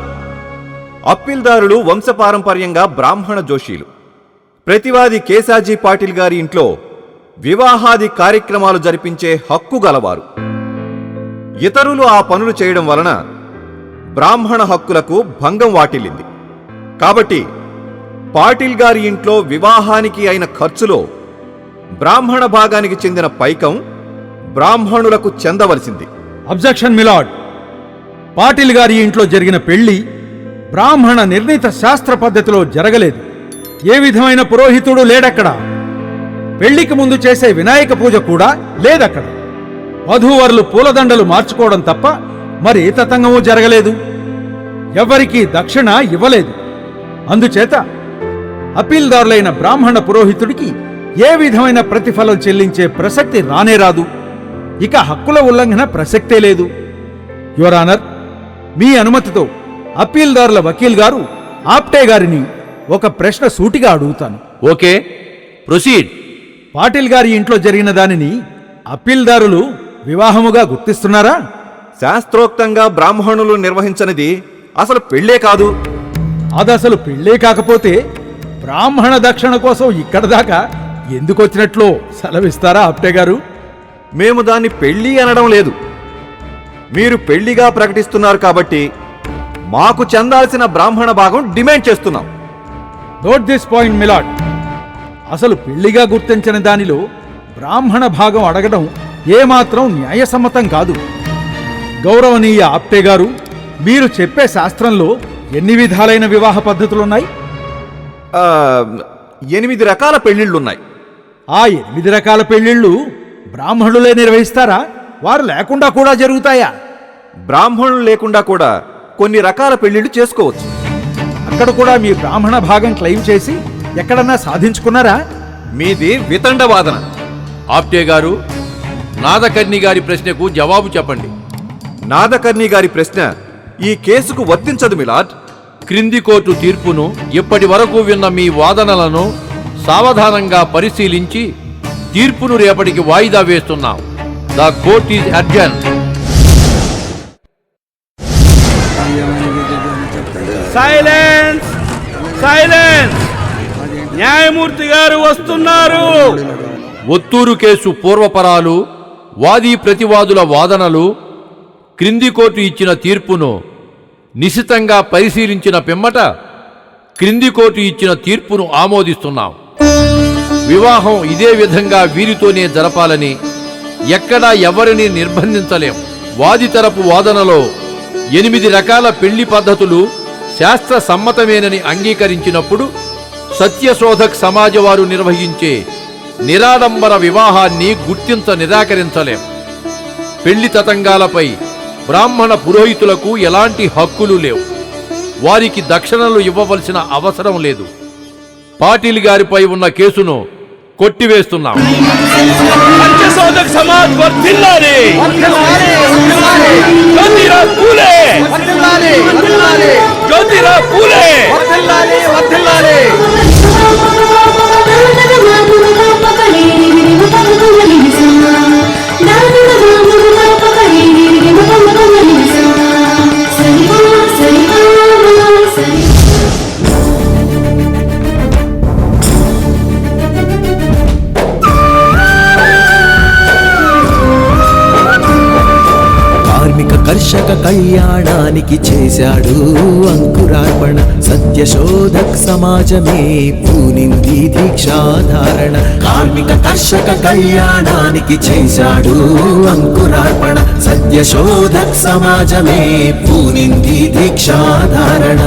అప్పీల్దారులు వంశపారంపర్యంగా బ్రాహ్మణ జోషీలు. ప్రతివాది కేసాజీ పాటిల్ గారి ఇంట్లో వివాహాది కార్యక్రమాలు జరిపించే హక్కు గలవారు. ఇతరులు ఆ పనులు చేయడం వలన బ్రాహ్మణ హక్కులకు భంగం వాటిల్లింది. కాబట్టి పాటిల్ గారి ఇంట్లో వివాహానికి అయిన ఖర్చులో బ్రాహ్మణ భాగానికి చెందిన పైకం బ్రాహ్మణులకు చెందవలసింది. Objection my lord. పాటిల్ గారి ఇంట్లో జరిగిన పెళ్లి బ్రాహ్మణ నిర్ణీత శాస్త్ర పద్ధతిలో జరగలేదు. ఏ విధమైన పురోహితుడు లేడక్కడ. పెళ్లికి ముందు చేసే వినాయక పూజ కూడా లేదక్కడ. వధూవరులు పూలదండలు మార్చుకోవడం తప్ప మరి ఏ తతంగమూ జరగలేదు. ఎవ్వరికీ దక్షిణ ఇవ్వలేదు. అందుచేత అప్పీల్దారులైన బ్రాహ్మణ పురోహితుడికి ఏ విధమైన ప్రతిఫలం చెల్లించే ప్రసక్తి రానేరాదు. ఇక హక్కుల ఉల్లంఘన ప్రసక్తే లేదు. యువర్ ఆనర్, మీ అనుమతితో అప్పీల్దారుల వకీల్ గారు ఆప్టే గారిని ఒక ప్రశ్న సూటిగా అడుగుతాను. Okay, proceed. పాటిల్ గారి ఇంట్లో జరిగిన దానిని అప్పీల్దారులు వివాహముగా గుర్తిస్తున్నారా? శాస్త్రోక్తంగా బ్రాహ్మణులు నిర్వహించనిది అసలు పెళ్ళే కాదు. అదసలు పెళ్ళే కాకపోతే బ్రాహ్మణ దక్షిణ కోసం ఇక్కడ దాకా ఎందుకొచ్చినట్లో సెలవిస్తారా ఆప్టే గారు? మేము దాన్ని పెళ్ళి అనడం లేదు. మీరు పెళ్లిగా ప్రకటిస్తున్నారు కాబట్టి మాకు చెందాల్సిన బ్రాహ్మణ భాగం డిమాండ్ చేస్తున్నాం. Note this point my lord. అసలు పెళ్లిగా గుర్తించిన దానిలో బ్రాహ్మణ భాగం అడగడం ఏమాత్రం న్యాయసమ్మతం కాదు. గౌరవనీయ ఆప్టే గారు, మీరు చెప్పే శాస్త్రంలో ఎన్ని విధాలైన వివాహ పద్ధతులున్నాయి? 8 రకాల పెళ్లిళ్లున్నాయి. ఆ 8 రకాల పెళ్లిళ్ళు బ్రాహ్మణులే నిర్వహిస్తారా? వారు లేకుండా కూడా జరుగుతాయా? బ్రాహ్మణులు లేకుండా కూడా కొన్ని రకాల పెళ్లిళ్లు చేసుకోవచ్చు. అక్కడ కూడా మీ బ్రాహ్మణ భాగం క్లెయిమ్ చేసి ఎక్కడన్నా సాధించుకున్నారా? మీది వితండ వాదన. ఆప్టే గారు, నాదకర్ణి గారి ప్రశ్నకు జవాబు చెప్పండి. నాదకర్ణి గారి ప్రశ్న ఈ కేసుకు వర్తించదు మిలాడ్. క్రింది కోర్టు తీర్పును ఇప్పటి వరకు విన్న మీ వాదనలను సావధానంగా పరిశీలించి తీర్పును రేపటికి వాయిదా వేస్తున్నాం. The court is adjourn. Silence, silence. న్యాయమూర్తి గారు వస్తున్నారు. ఒత్తూరు కేసు పూర్వపరాలు, వాదీ ప్రతివాదుల వాదనలు, క్రింది కోర్టు ఇచ్చిన తీర్పును నిశితంగా పరిశీలించిన పిమ్మట క్రింది కోర్టు ఇచ్చిన తీర్పును ఆమోదిస్తున్నాం. వివాహం ఇదే విధంగా వీరితోనే జరపాలని ఎక్కడా ఎవరిని నిర్బంధించలేం. వాది తరపు వాదనలో 8 రకాల పెళ్లి పద్ధతులు శాస్త్ర సమ్మతమేనని అంగీకరించినప్పుడు సత్యశోధక్ సమాజ వారు నిర్వహించే నిరాడంబర వివాహాన్ని గుర్తించ నిరాకరించలేం. పెళ్లి తతంగాలపై బ్రాహ్మణ పురోహితులకు ఎలాంటి హక్కులు లేవు. వారికి దక్షిణలు ఇవ్వవలసిన అవసరం లేదు. పాటిల్ గారిపై ఉన్న కేసును కొట్టివేస్తున్నాం. సత్యశోధక్ సమాజ్ వర్ధిల్లాలి. జ్యోతిరావు పూలే. జ్యోతిరావు పూలే. వర్ధిల్లాలి వర్ధిల్లాలి. కార్మిక కర్షక కళ్యాణానికి చేశాడు అంకురార్పణ, సత్యశోధక్ సమాజమే పూనింది దీక్షాధారణ. కార్మిక కర్షక కళ్యాణానికి చేశాడు అంకురార్పణ, సత్యశోధక్ సమాజమే పూనింది దీక్షాధారణ.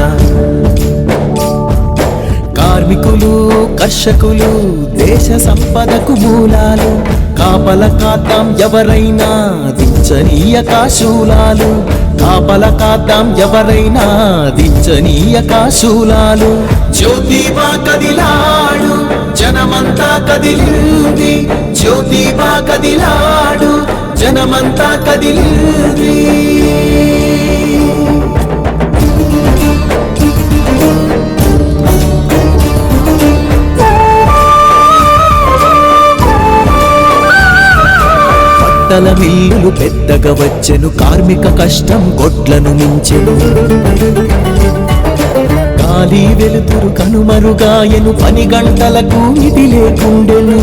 కార్మికులు కర్షకులు దేశ సంపదకు మూలాలు, కాపల కాద్దాం ఎవరైనా దించనీయక శూలాలు, కాపల కాద్దాం ఎవరైనా దించనీయక శూలాలు. జ్యోతిబా కదిలాడు జనమంతా కదిలింది, జ్యోతిబా కదిలాడు జనమంతా కదిలింది. బట్టల మిల్లులు పెద్దగా వచ్చెను, కార్మిక కష్టం గొడ్లను మించెను. గాలి వెలుతురు కనుమరుగాయను, పని గంటలకు ఇది లేకుండెను.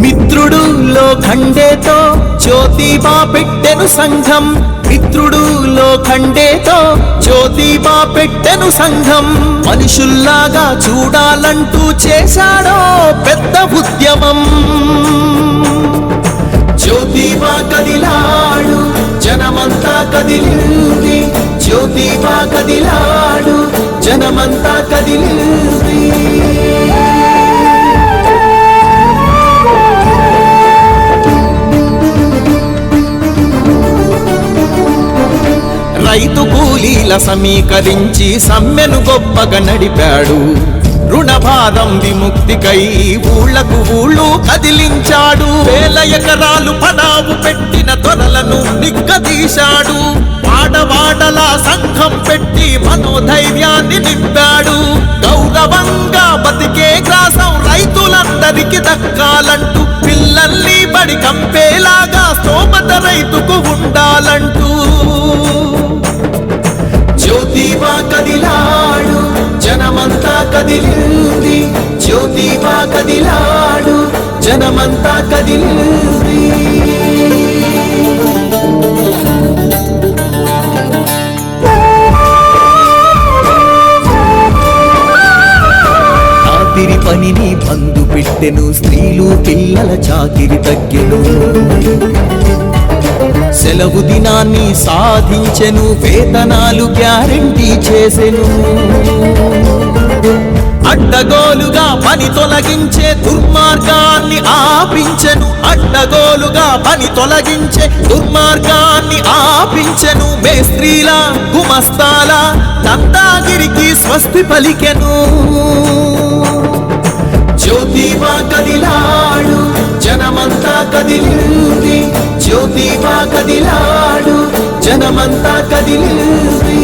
మిత్రుడు లోఖండేతో జ్యోతిబా పెట్టెను సంఘం, మిత్రుడు లోఖండేతో జ్యోతిబా పెట్టెను సంఘం. మనుషుల్లాగా చూడాలంటూ చేశాడో పెద్ద ఉద్యమం. జ్యోతిబా కదిలాడు జనమంతా కదిలింది, జ్యోతిబా కదిలాడు జనమంతా కదిలింది. రైతు కూలీల సమీకరించి సమ్మెను గొప్పగా నడిపాడు, రుణభారం విముక్తికై ఊళ్లకు ఊళ్ళు కదిలించాడు. వేల ఎకరాలు పడావు పెట్టిన దొరలను నిగ్గదీశాడు, వాడవాడలా సంఘం పెట్టి మనోధైర్యాన్ని నింపాడు. గౌరవంగా బతికే గ్రాసం రైతులందరికీ దక్కాలంటూ, పిల్లల్ని బడి కంపేలాగా స్తోమత రైతుకు ఉండాలంటూ. జ్యోతిబా కదిలాడు జనమంతా కదిలింది, జ్యోతిబా కదిలాడు జనమంతా కదిలింది. రాత్రి పనిని బంధు పెట్టెను, స్త్రీలు పిల్లల చాకిరి తగ్గెను. సెలవు దినాన్ని సాధించెను, వేతనాలు గ్యారెంటీ చేసెను. అడ్డగోలుగా పని తొలగించే దుర్మార్గాన్ని ఆపించెను, అడ్డగోలుగా పని తొలగించే దుర్మార్గాన్ని ఆపించెను. మేస్త్రీల గుమస్తాల దందాగిరికి స్వస్తి పలికెను. జ్యోతిబా కదిలాడు జనమంతా కదిలింది, జ్యోతిబా కదిలాడు జనమంతా కదిలింది.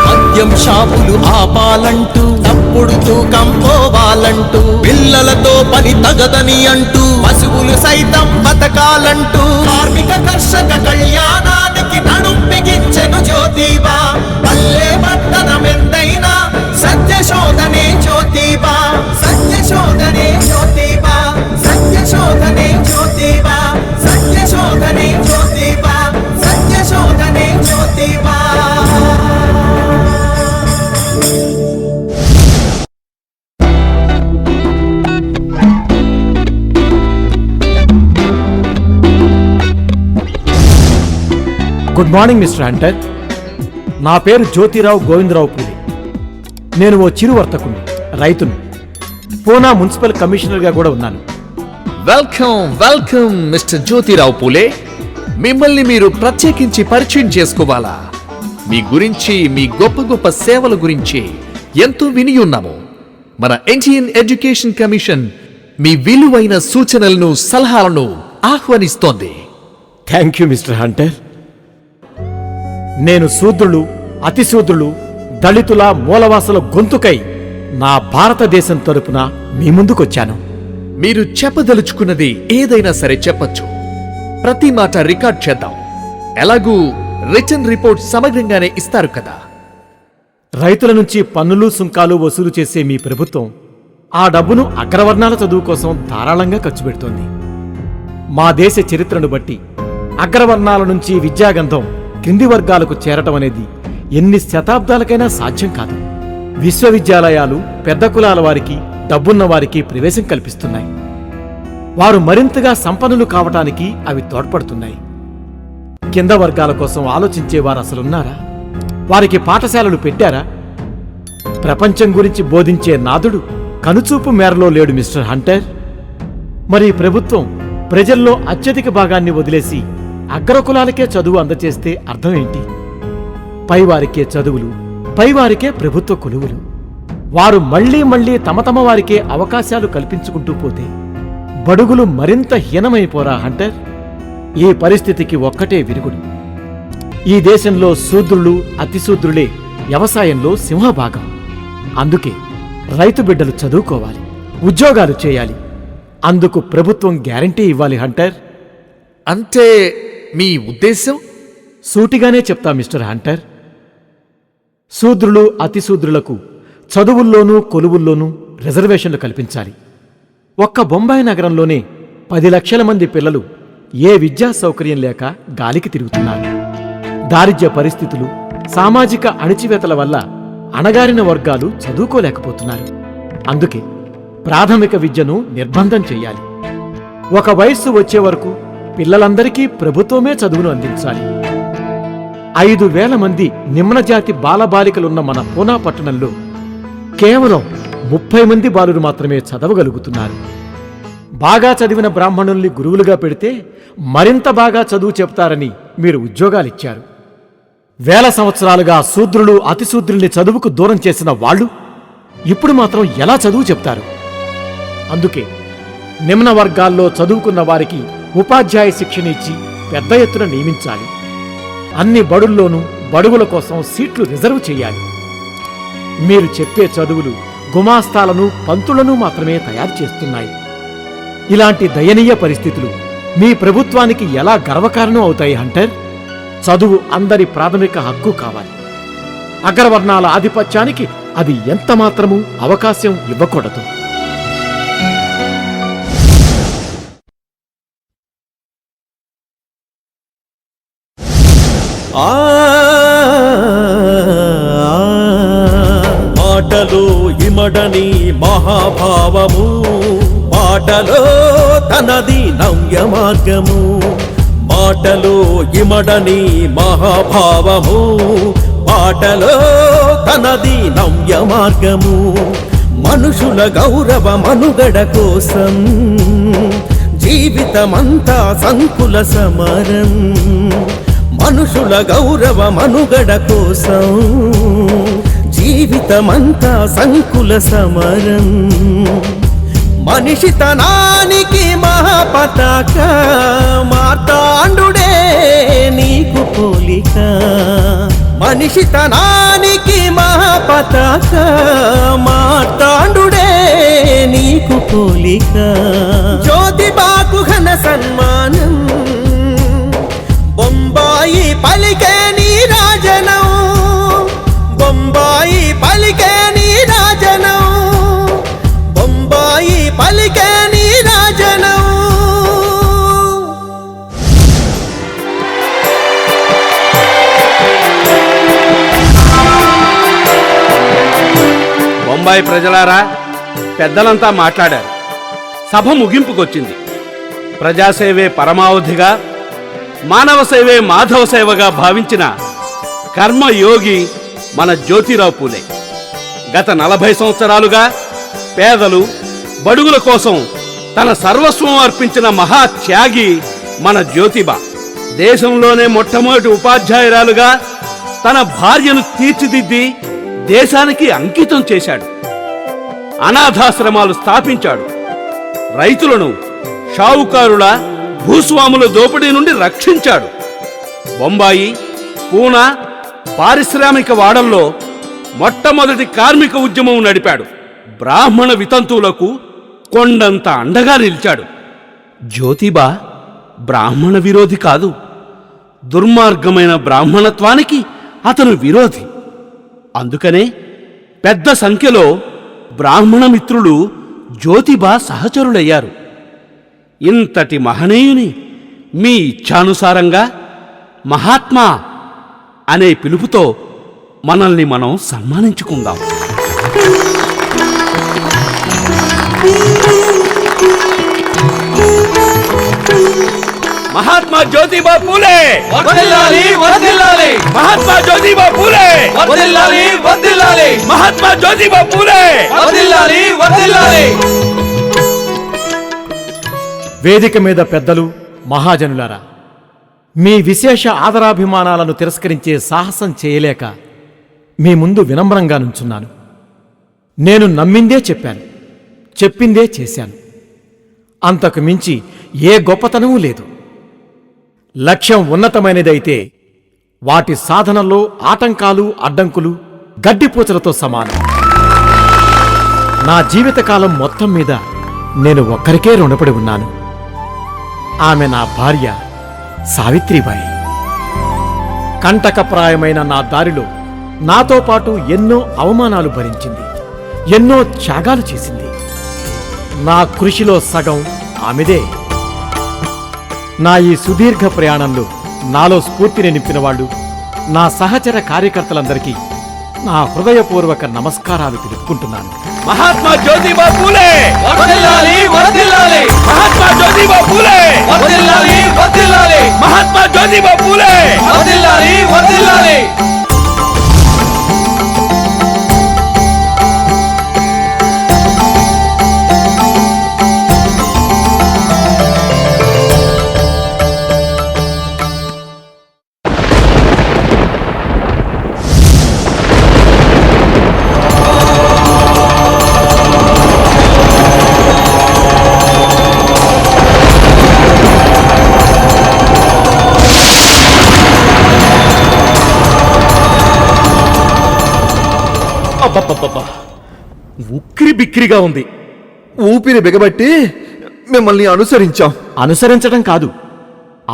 మద్యం షాపులు ఆపాలంటూ, తప్పుడు తూకం పోవాలంటూ, పిల్లలతో పని తగదని అంటూ, పశువులు సైతం బతకాలంటూ, కార్మిక కర్షక కళ్యాణానికి నడుం బిగించెను జ్యోతిబా. పల్లె పట్టణమెంతైనా సత్యశోధనే జ్యోతిబా, సత్యశోధనే జ్యోతిబా, సత్యశోధనే జ్యోతిబా, సత్యశోధనే జ్యోతిబా, సత్యశోధనే Jyotiba. Good morning mister Hunter. నా పేరు జ్యోతిరావు గోవిందరావు పూరి. నేను ఓ చిరు వర్తకుని, రైతును. పూనా మున్సిపల్ కమిషనర్గా కూడా ఉన్నాను. Welcome welcome mister Jyotirao Phule. మిమ్మల్ని మీరు ప్రత్యేకించి పరిచయం చేసుకోవాలా? మీ గురించి, మీ గొప్ప గొప్ప సేవల గురించి ఎంతో విని ఉన్నాము. మన ఇండియన్ ఎడ్యుకేషన్ కమిషన్ మీ విలువైన సూచనలను సలహాలను ఆహ్వానిస్తోంది. Thank you mister Hunter. నేను శూద్రులు, అతిశూద్రులు, దళితుల, మూలవాసుల గొంతుకై నా భారతదేశం తరపున మీ ముందుకొచ్చాను. మీరు చెప్పదలుచుకున్నది ఏదైనా సరే చెప్పచ్చు. ప్రతి మాట రికార్డ్ చేద్దాం. ఎలాగూ రిటర్న్ రిపోర్ట్ సమగ్రంగానే ఇస్తారు కదా. రైతుల నుంచి పన్నులు, సుంకాలు వసూలు చేసే మీ ప్రభుత్వం ఆ డబ్బును అగ్రవర్ణాల చదువు కోసం ధారాళంగా ఖర్చు పెడుతోంది. మా దేశ చరిత్రను బట్టి అగ్రవర్ణాల నుంచి విద్యాగంధం క్రింది వర్గాలకు చేరటం అనేది ఎన్ని శతాబ్దాలకైనా సాధ్యం కాదు. విశ్వవిద్యాలయాలు పెద్ద కులాల వారికి, డబ్బున్న వారికి ప్రవేశం కల్పిస్తున్నాయి. వారు మరింతగా సంపన్నులు కావటానికి అవి తోడ్పడుతున్నాయి. కింద వర్గాల కోసం ఆలోచించేవారు అసలున్నారా? వారికి పాఠశాలలు పెట్టారా? ప్రపంచం గురించి బోధించే నాదుడు కనుచూపు మేరలో లేడు మిస్టర్ హంటర్. మరి ప్రభుత్వం ప్రజల్లో అత్యధిక భాగాన్ని వదిలేసి అగ్రకులాలకే చదువు అందచేస్తే అర్థం ఏంటి? పైవారికే చదువులు, పైవారికే ప్రభుత్వ కొలువులు. వారు మళ్లీ మళ్లీ తమ వారికే అవకాశాలు కల్పించుకుంటూ పోతే బడుగులు మరింత హీనమైపోరా హంటర్? ఈ పరిస్థితికి ఒక్కటే విరుగుడు. ఈ దేశంలో శూద్రులు, అతిశూద్రులే వ్యవసాయంలో సింహభాగం. అందుకే రైతు బిడ్డలు చదువుకోవాలి, ఉద్యోగాలు చేయాలి. అందుకు ప్రభుత్వం గ్యారంటీ ఇవ్వాలి హంటర్. అంటే మీ ఉద్దేశం? సూటిగానే చెప్తా మిస్టర్ హంటర్. శూద్రులు, అతిశూద్రులకు చదువుల్లోనూ కొలువుల్లోనూ రిజర్వేషన్లు కల్పించాలి. ఒక్క బొంబాయి నగరంలోనే 10 లక్షల మంది పిల్లలు ఏ విద్యా సౌకర్యం లేక గాలికి తిరుగుతున్నారు. దారిద్ర్య పరిస్థితులు, సామాజిక అణిచివేతల వల్ల అణగారిన వర్గాలు చదువుకోలేకపోతున్నారు. అందుకే ప్రాథమిక విద్యను నిర్బంధం చెయ్యాలి. ఒక వయస్సు వచ్చే వరకు పిల్లలందరికీ ప్రభుత్వమే చదువును అందించాలి. 5,000 మంది నిమ్నజాతి బాలబాలికలున్న మన పూనా పట్టణంలో కేవలం 30 మంది బాలురు మాత్రమే చదవగలుగుతున్నారు. బాగా చదివిన బ్రాహ్మణుల్ని గురువులుగా పెడితే మరింత బాగా చదువు చెప్తారని మీరు ఉద్యోగాలిచ్చారు. వేల సంవత్సరాలుగా శూద్రులు, అతిశూద్రుల్ని చదువుకు దూరం చేసిన వాళ్ళు ఇప్పుడు మాత్రం ఎలా చదువు చెప్తారు? అందుకే నిమ్న వర్గాల్లో చదువుకున్న వారికి ఉపాధ్యాయ శిక్షణ ఇచ్చి పెద్ద ఎత్తున నియమించాలి. అన్ని బడుల్లోనూ బడుగుల కోసం సీట్లు రిజర్వ్ చేయాలి. మీరు చెప్పే చదువులు గుమాస్తాలను, పంతులను మాత్రమే తయారు చేస్తున్నాయి. ఇలాంటి దయనీయ పరిస్థితులు మీ ప్రభుత్వానికి ఎలా గర్వకారణం అవుతాయి హంటర్? చదువు అందరి ప్రాథమిక హక్కు కావాలి. అగ్రవర్ణాల ఆధిపత్యానికి అది ఎంతమాత్రమూ అవకాశం ఇవ్వకూడదు. మాటలో ఇమడని మహాభావము, మాటలో తనది నవ్య మార్గము. మాటలో ఇమడని మహాభావము, మాటలో తనది నవ్య మార్గము. మనుషుల గౌరవ మనుగడ కోసం జీవితమంతా సంకుల సమరం. మనుషుల గౌరవ మనుగడ కోసం జీవితమంతా సంకుల సమరం. మనిషితనానికి మహాపతాక మార్తాండుడే నీకు పోలిక. మనిషితనానికి మహాపతాక మార్తాండుడే నీకు పోలిక. జ్యోతిబాకు ఘన సన్మానం, బొంబాయి పలికే నీ రాజనం. బొంబాయి పలికే నీ రాజనం. బొంబాయి పలికే నీ రాజనం. బొంబాయి ప్రజలారా, పెద్దలంతా మాట్లాడారు. సభ ముగింపుకొచ్చింది. ప్రజాసేవే పరమావధిగా, మానవ సేవే మాధవ సేవగా భావించిన కర్మయోగి మన జ్యోతిరావు పూలే. గత 40 సంవత్సరాలుగా పేదలు, బడుగుల కోసం తన సర్వస్వం అర్పించిన మహాత్యాగి మన జ్యోతిబా. దేశంలోనే మొట్టమొదటి ఉపాధ్యాయురాలుగా తన భార్యను తీర్చిదిద్ది దేశానికి అంకితం చేశాడు. అనాథాశ్రమాలు స్థాపించాడు. రైతులను షావుకారుల భూస్వాముల దోపిడీ నుండి రక్షించాడు. బొంబాయి, పూనా పారిశ్రామిక వాడల్లో మొట్టమొదటి కార్మిక ఉద్యమం నడిపాడు. బ్రాహ్మణ వితంతువులకు కొండంత అండగా నిలిచాడు. జ్యోతిబా బ్రాహ్మణ విరోధి కాదు. దుర్మార్గమైన బ్రాహ్మణత్వానికి అతను విరోధి. అందుకనే పెద్ద సంఖ్యలో బ్రాహ్మణ మిత్రులు జ్యోతిబా సహచరులయ్యారు. ఇంతటి మహనీయుని మీ ఇచ్ఛానుసారంగా మహాత్మా అనే పిలుపుతో మనల్ని మనం సన్మానించుకుందాం. మహాత్మా జ్యోతిబా పూలే వర్ధిల్లాలి, వర్ధిల్లాలి. మహాత్మా జ్యోతిబా పూలే వర్ధిల్లాలి, వర్ధిల్లాలి. మహాత్మా జ్యోతిబా పూలే వర్ధిల్లాలి, వర్ధిల్లాలి. వేదిక మీద పెద్దలు, మహాజనులారా, మీ విశేష ఆదరాభిమానాలను తిరస్కరించే సాహసం చేయలేక మీ ముందు వినమ్రంగా నుంచున్నాను. నేను నమ్మిందే చెప్పాను, చెప్పిందే చేశాను. అంతకు మించి ఏ గొప్పతనమూ లేదు. లక్ష్యం ఉన్నతమైనదైతే వాటి సాధనలో ఆటంకాలు, అడ్డంకులు గడ్డిపూచలతో సమానం. నా జీవితకాలం మొత్తం మీద నేను ఒక్కరికే రుణపడి ఉన్నాను. ఆమె నా భార్య సావిత్రిబాయి. కంటకప్రాయమైన నా దారిలో నాతో పాటు ఎన్నో అవమానాలు భరించింది, ఎన్నో త్యాగాలు చేసింది. నా కృషిలో సగం ఆమెదే. నా ఈ సుదీర్ఘ ప్రయాణంలో నాలో స్ఫూర్తిని నింపిన వాళ్ళు, నా సహచర కార్యకర్తలందరికీ నా హృదయపూర్వక నమస్కారాలు తెలుపుకుంటున్నాను. మహాత్మా జ్యోతిబా పూలే వర్ధిల్లాలి, వర్ధిల్లాలి. మహాత్మా జ్యోతిబా పూలే వర్ధిల్లాలి, వర్ధిల్లాలి. మహాత్మా జ్యోతిబా పూలే వర్ధిల్లాలి, వర్ధిల్లాలి. అబ్బబ్బబ్బబ్బా, ఉక్కిరి బిక్కిరిగా ఉంది. ఊపిరి బిగబట్టి మిమ్మల్ని అనుసరించాం. అనుసరించడం కాదు,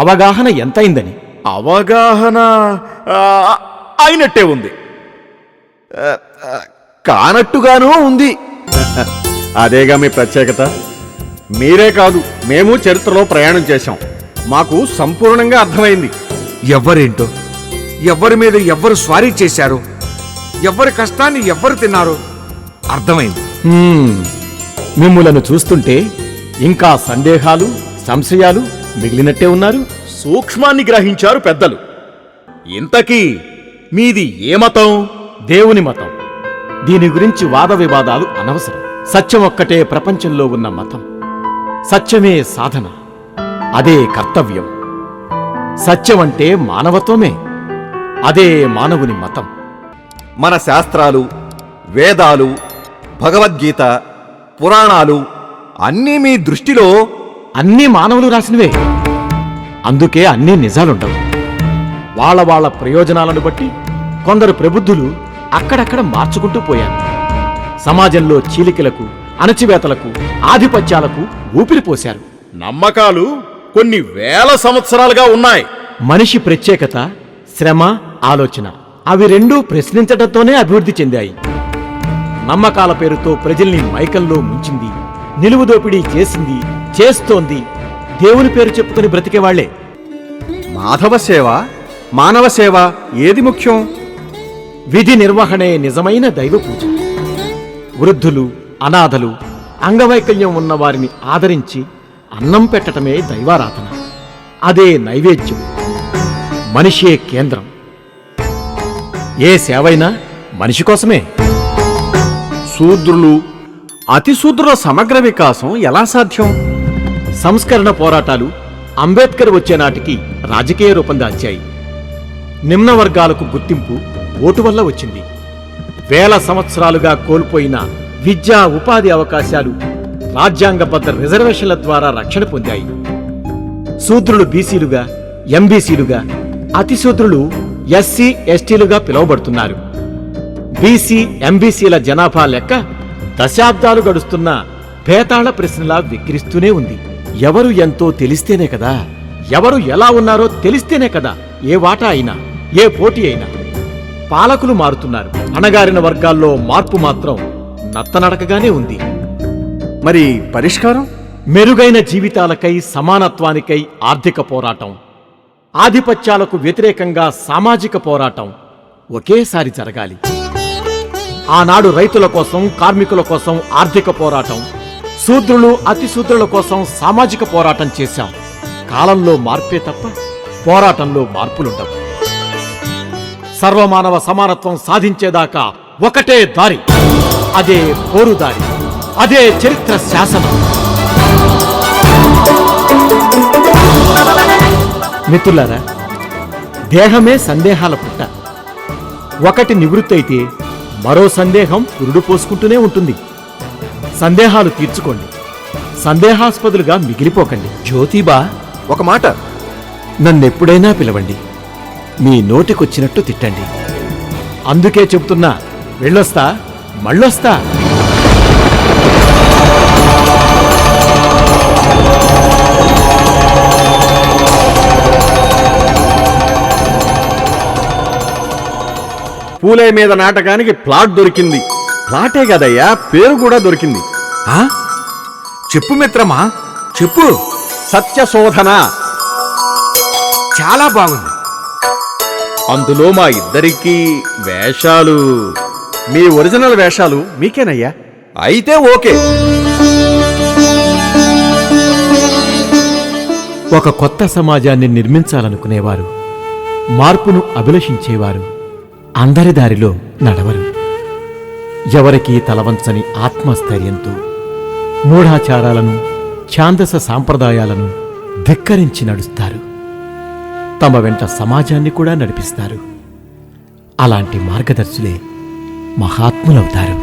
అవగాహన ఎంతైందని. అవగాహన అయినట్టే ఉంది. కానట్టుగానూ ఉంది. అదేగా మీ ప్రత్యేకత. మీరే కాదు, మేము చరిత్రలో ప్రయాణం చేశాం. మాకు సంపూర్ణంగా అర్థమైంది. ఎవ్వరేంటో, ఎవ్వరి మీద ఎవ్వరు స్వారీ చేశారు, ఎవ్వరి కష్టాన్ని ఎవ్వరు తిన్నారో అర్థమైంది. మిమ్ములను చూస్తుంటే ఇంకా సందేహాలు, సంశయాలు మిగిలినట్టే ఉన్నారు. సూక్ష్మాన్ని గ్రహించారు పెద్దలు. ఇంతకీ మీది ఏ మతం? దేవుని మతం. దీని గురించి వాద వివాదాలు అనవసరం. సత్యం ఒక్కటే ప్రపంచంలో ఉన్న మతం. సత్యమే సాధన, అదే కర్తవ్యం. సత్యం అంటే మానవత్వమే, అదే మానవుని మతం. మన శాస్త్రాలు, వేదాలు, భగవద్గీత, పురాణాలు అన్నీ మీ దృష్టిలో అన్నీ మానవులు రాసినవే. అందుకే అన్నీ నిజాలుండవు. వాళ్ళ ప్రయోజనాలను బట్టి కొందరు ప్రబుద్ధులు అక్కడక్కడ మార్చుకుంటూ పోయారు. సమాజంలో చీలికలకు, అణచివేతలకు, ఆధిపత్యాలకు ఊపిరిపోశారు. నమ్మకాలు కొన్ని వేల సంవత్సరాలుగా ఉన్నాయి. మనిషి ప్రత్యేకత, శ్రమ, ఆలోచన అవి రెండూ ప్రశ్నించడంతోనే అభివృద్ధి చెందాయి. నమ్మకాల పేరుతో ప్రజల్ని మైకంలో ముంచింది, నిలువు దోపిడీ చేసింది, చేస్తోంది దేవుని పేరు చెప్పుకుని బ్రతికేవాళ్లే. మాధవ సేవ, మానవ సేవ ఏది ముఖ్యం? విధి నిర్వహణే నిజమైన దైవ పూజ. వృద్ధులు, అనాథలు, అంగవైకల్యం ఉన్న వారిని ఆదరించి అన్నం పెట్టటమే దైవారాధన. అదే నైవేద్యం. మనిషే కేంద్రం. ఏ సేవైనా మనిషి కోసమే. శూద్రులు, అతిశూద్రుల సమగ్ర వికాసం ఎలా సాధ్యం? సంస్కరణ పోరాటాలు అంబేద్కర్ వచ్చే నాటికి రాజకీయ రూపం దాల్చాయి. నిమ్న వర్గాలకు గుర్తింపు ఓటు వల్ల వచ్చింది. వేల సంవత్సరాలుగా కోల్పోయిన విద్యా ఉపాధి అవకాశాలు రాజ్యాంగబద్ధ రిజర్వేషన్ల ద్వారా రక్షణ పొందాయి. శూద్రులు బీసీలుగా, ఎంబీసీలుగా, అతిశూద్రులు ఎస్సీ, ఎస్టీలుగా పిలువబడుతున్నారు. బీసీ, ఎంబీసీల జనాభా లెక్క దశాబ్దాలు గడుస్తున్న భేతాళ ప్రశ్నలా విక్రిస్తూనే ఉంది. ఎవరు ఎంతో తెలిస్తేనే కదా, ఎవరు ఎలా ఉన్నారో తెలిస్తేనే కదా ఏ వాటా అయినా, ఏ పోటీ అయినా. పాలకులు మారుతున్నారు, అణగారిన వర్గాల్లో మార్పు మాత్రం నత్తనడకగానే ఉంది. మరి పరిష్కారం? మెరుగైన జీవితాలకై, సమానత్వానికై ఆర్థిక పోరాటం, ఆధిపత్యాలకు వ్యతిరేకంగా సామాజిక పోరాటం ఒకేసారి జరగాలి. ఆనాడు రైతుల కోసం, కార్మికుల కోసం ఆర్థిక పోరాటం, శూద్రులు, అతిశూద్రుల కోసం సామాజిక పోరాటం చేశాం. కాలంలో మార్పే తప్ప పోరాటంలో మార్పులుండవు. సర్వమానవ సమానత్వం సాధించేదాకా ఒకటే దారి, అదే పోరుదారి, అదే చరిత్ర శాసనం. మిత్రులారా, దేహమే సందేహాల పుట్ట. ఒకటి నివృత్తైతే మరో సందేహం పురుడు పోసుకుంటూనే ఉంటుంది. సందేహాలు తీర్చుకోండి, సందేహాస్పదులుగా మిగిలిపోకండి. జ్యోతిబా, ఒక మాట. నన్నెప్పుడైనా పిలవండి, మీ నోటికొచ్చినట్టు తిట్టండి. అందుకే చెబుతున్నా, వెళ్ళొస్తా, మళ్ళొస్తా. పూలే మీద నాటకానికి ప్లాట్ దొరికింది. ప్లాటే కదయ్యా, పేరు కూడా దొరికింది. చెప్పు మిత్రమా, చెప్పు. సత్యశోధన. చాలా బాగుంది. అందులో మా ఇద్దరికీ వేషాలు, మీ ఒరిజినల్ వేషాలు మీకేనయ్యా. అయితే ఓకే. ఒక కొత్త సమాజాన్ని నిర్మించాలనుకునేవారు, మార్పును అభిలషించేవారు అందరి దారిలో నడవరు. ఎవరికీ తలవంచని ఆత్మస్థైర్యంతో మూఢాచారాలను, ఛాందస సాంప్రదాయాలను ధిక్కరించి నడుస్తారు. తమ వెంట సమాజాన్ని కూడా నడిపిస్తారు. అలాంటి మార్గదర్శులే మహాత్ములవుతారు.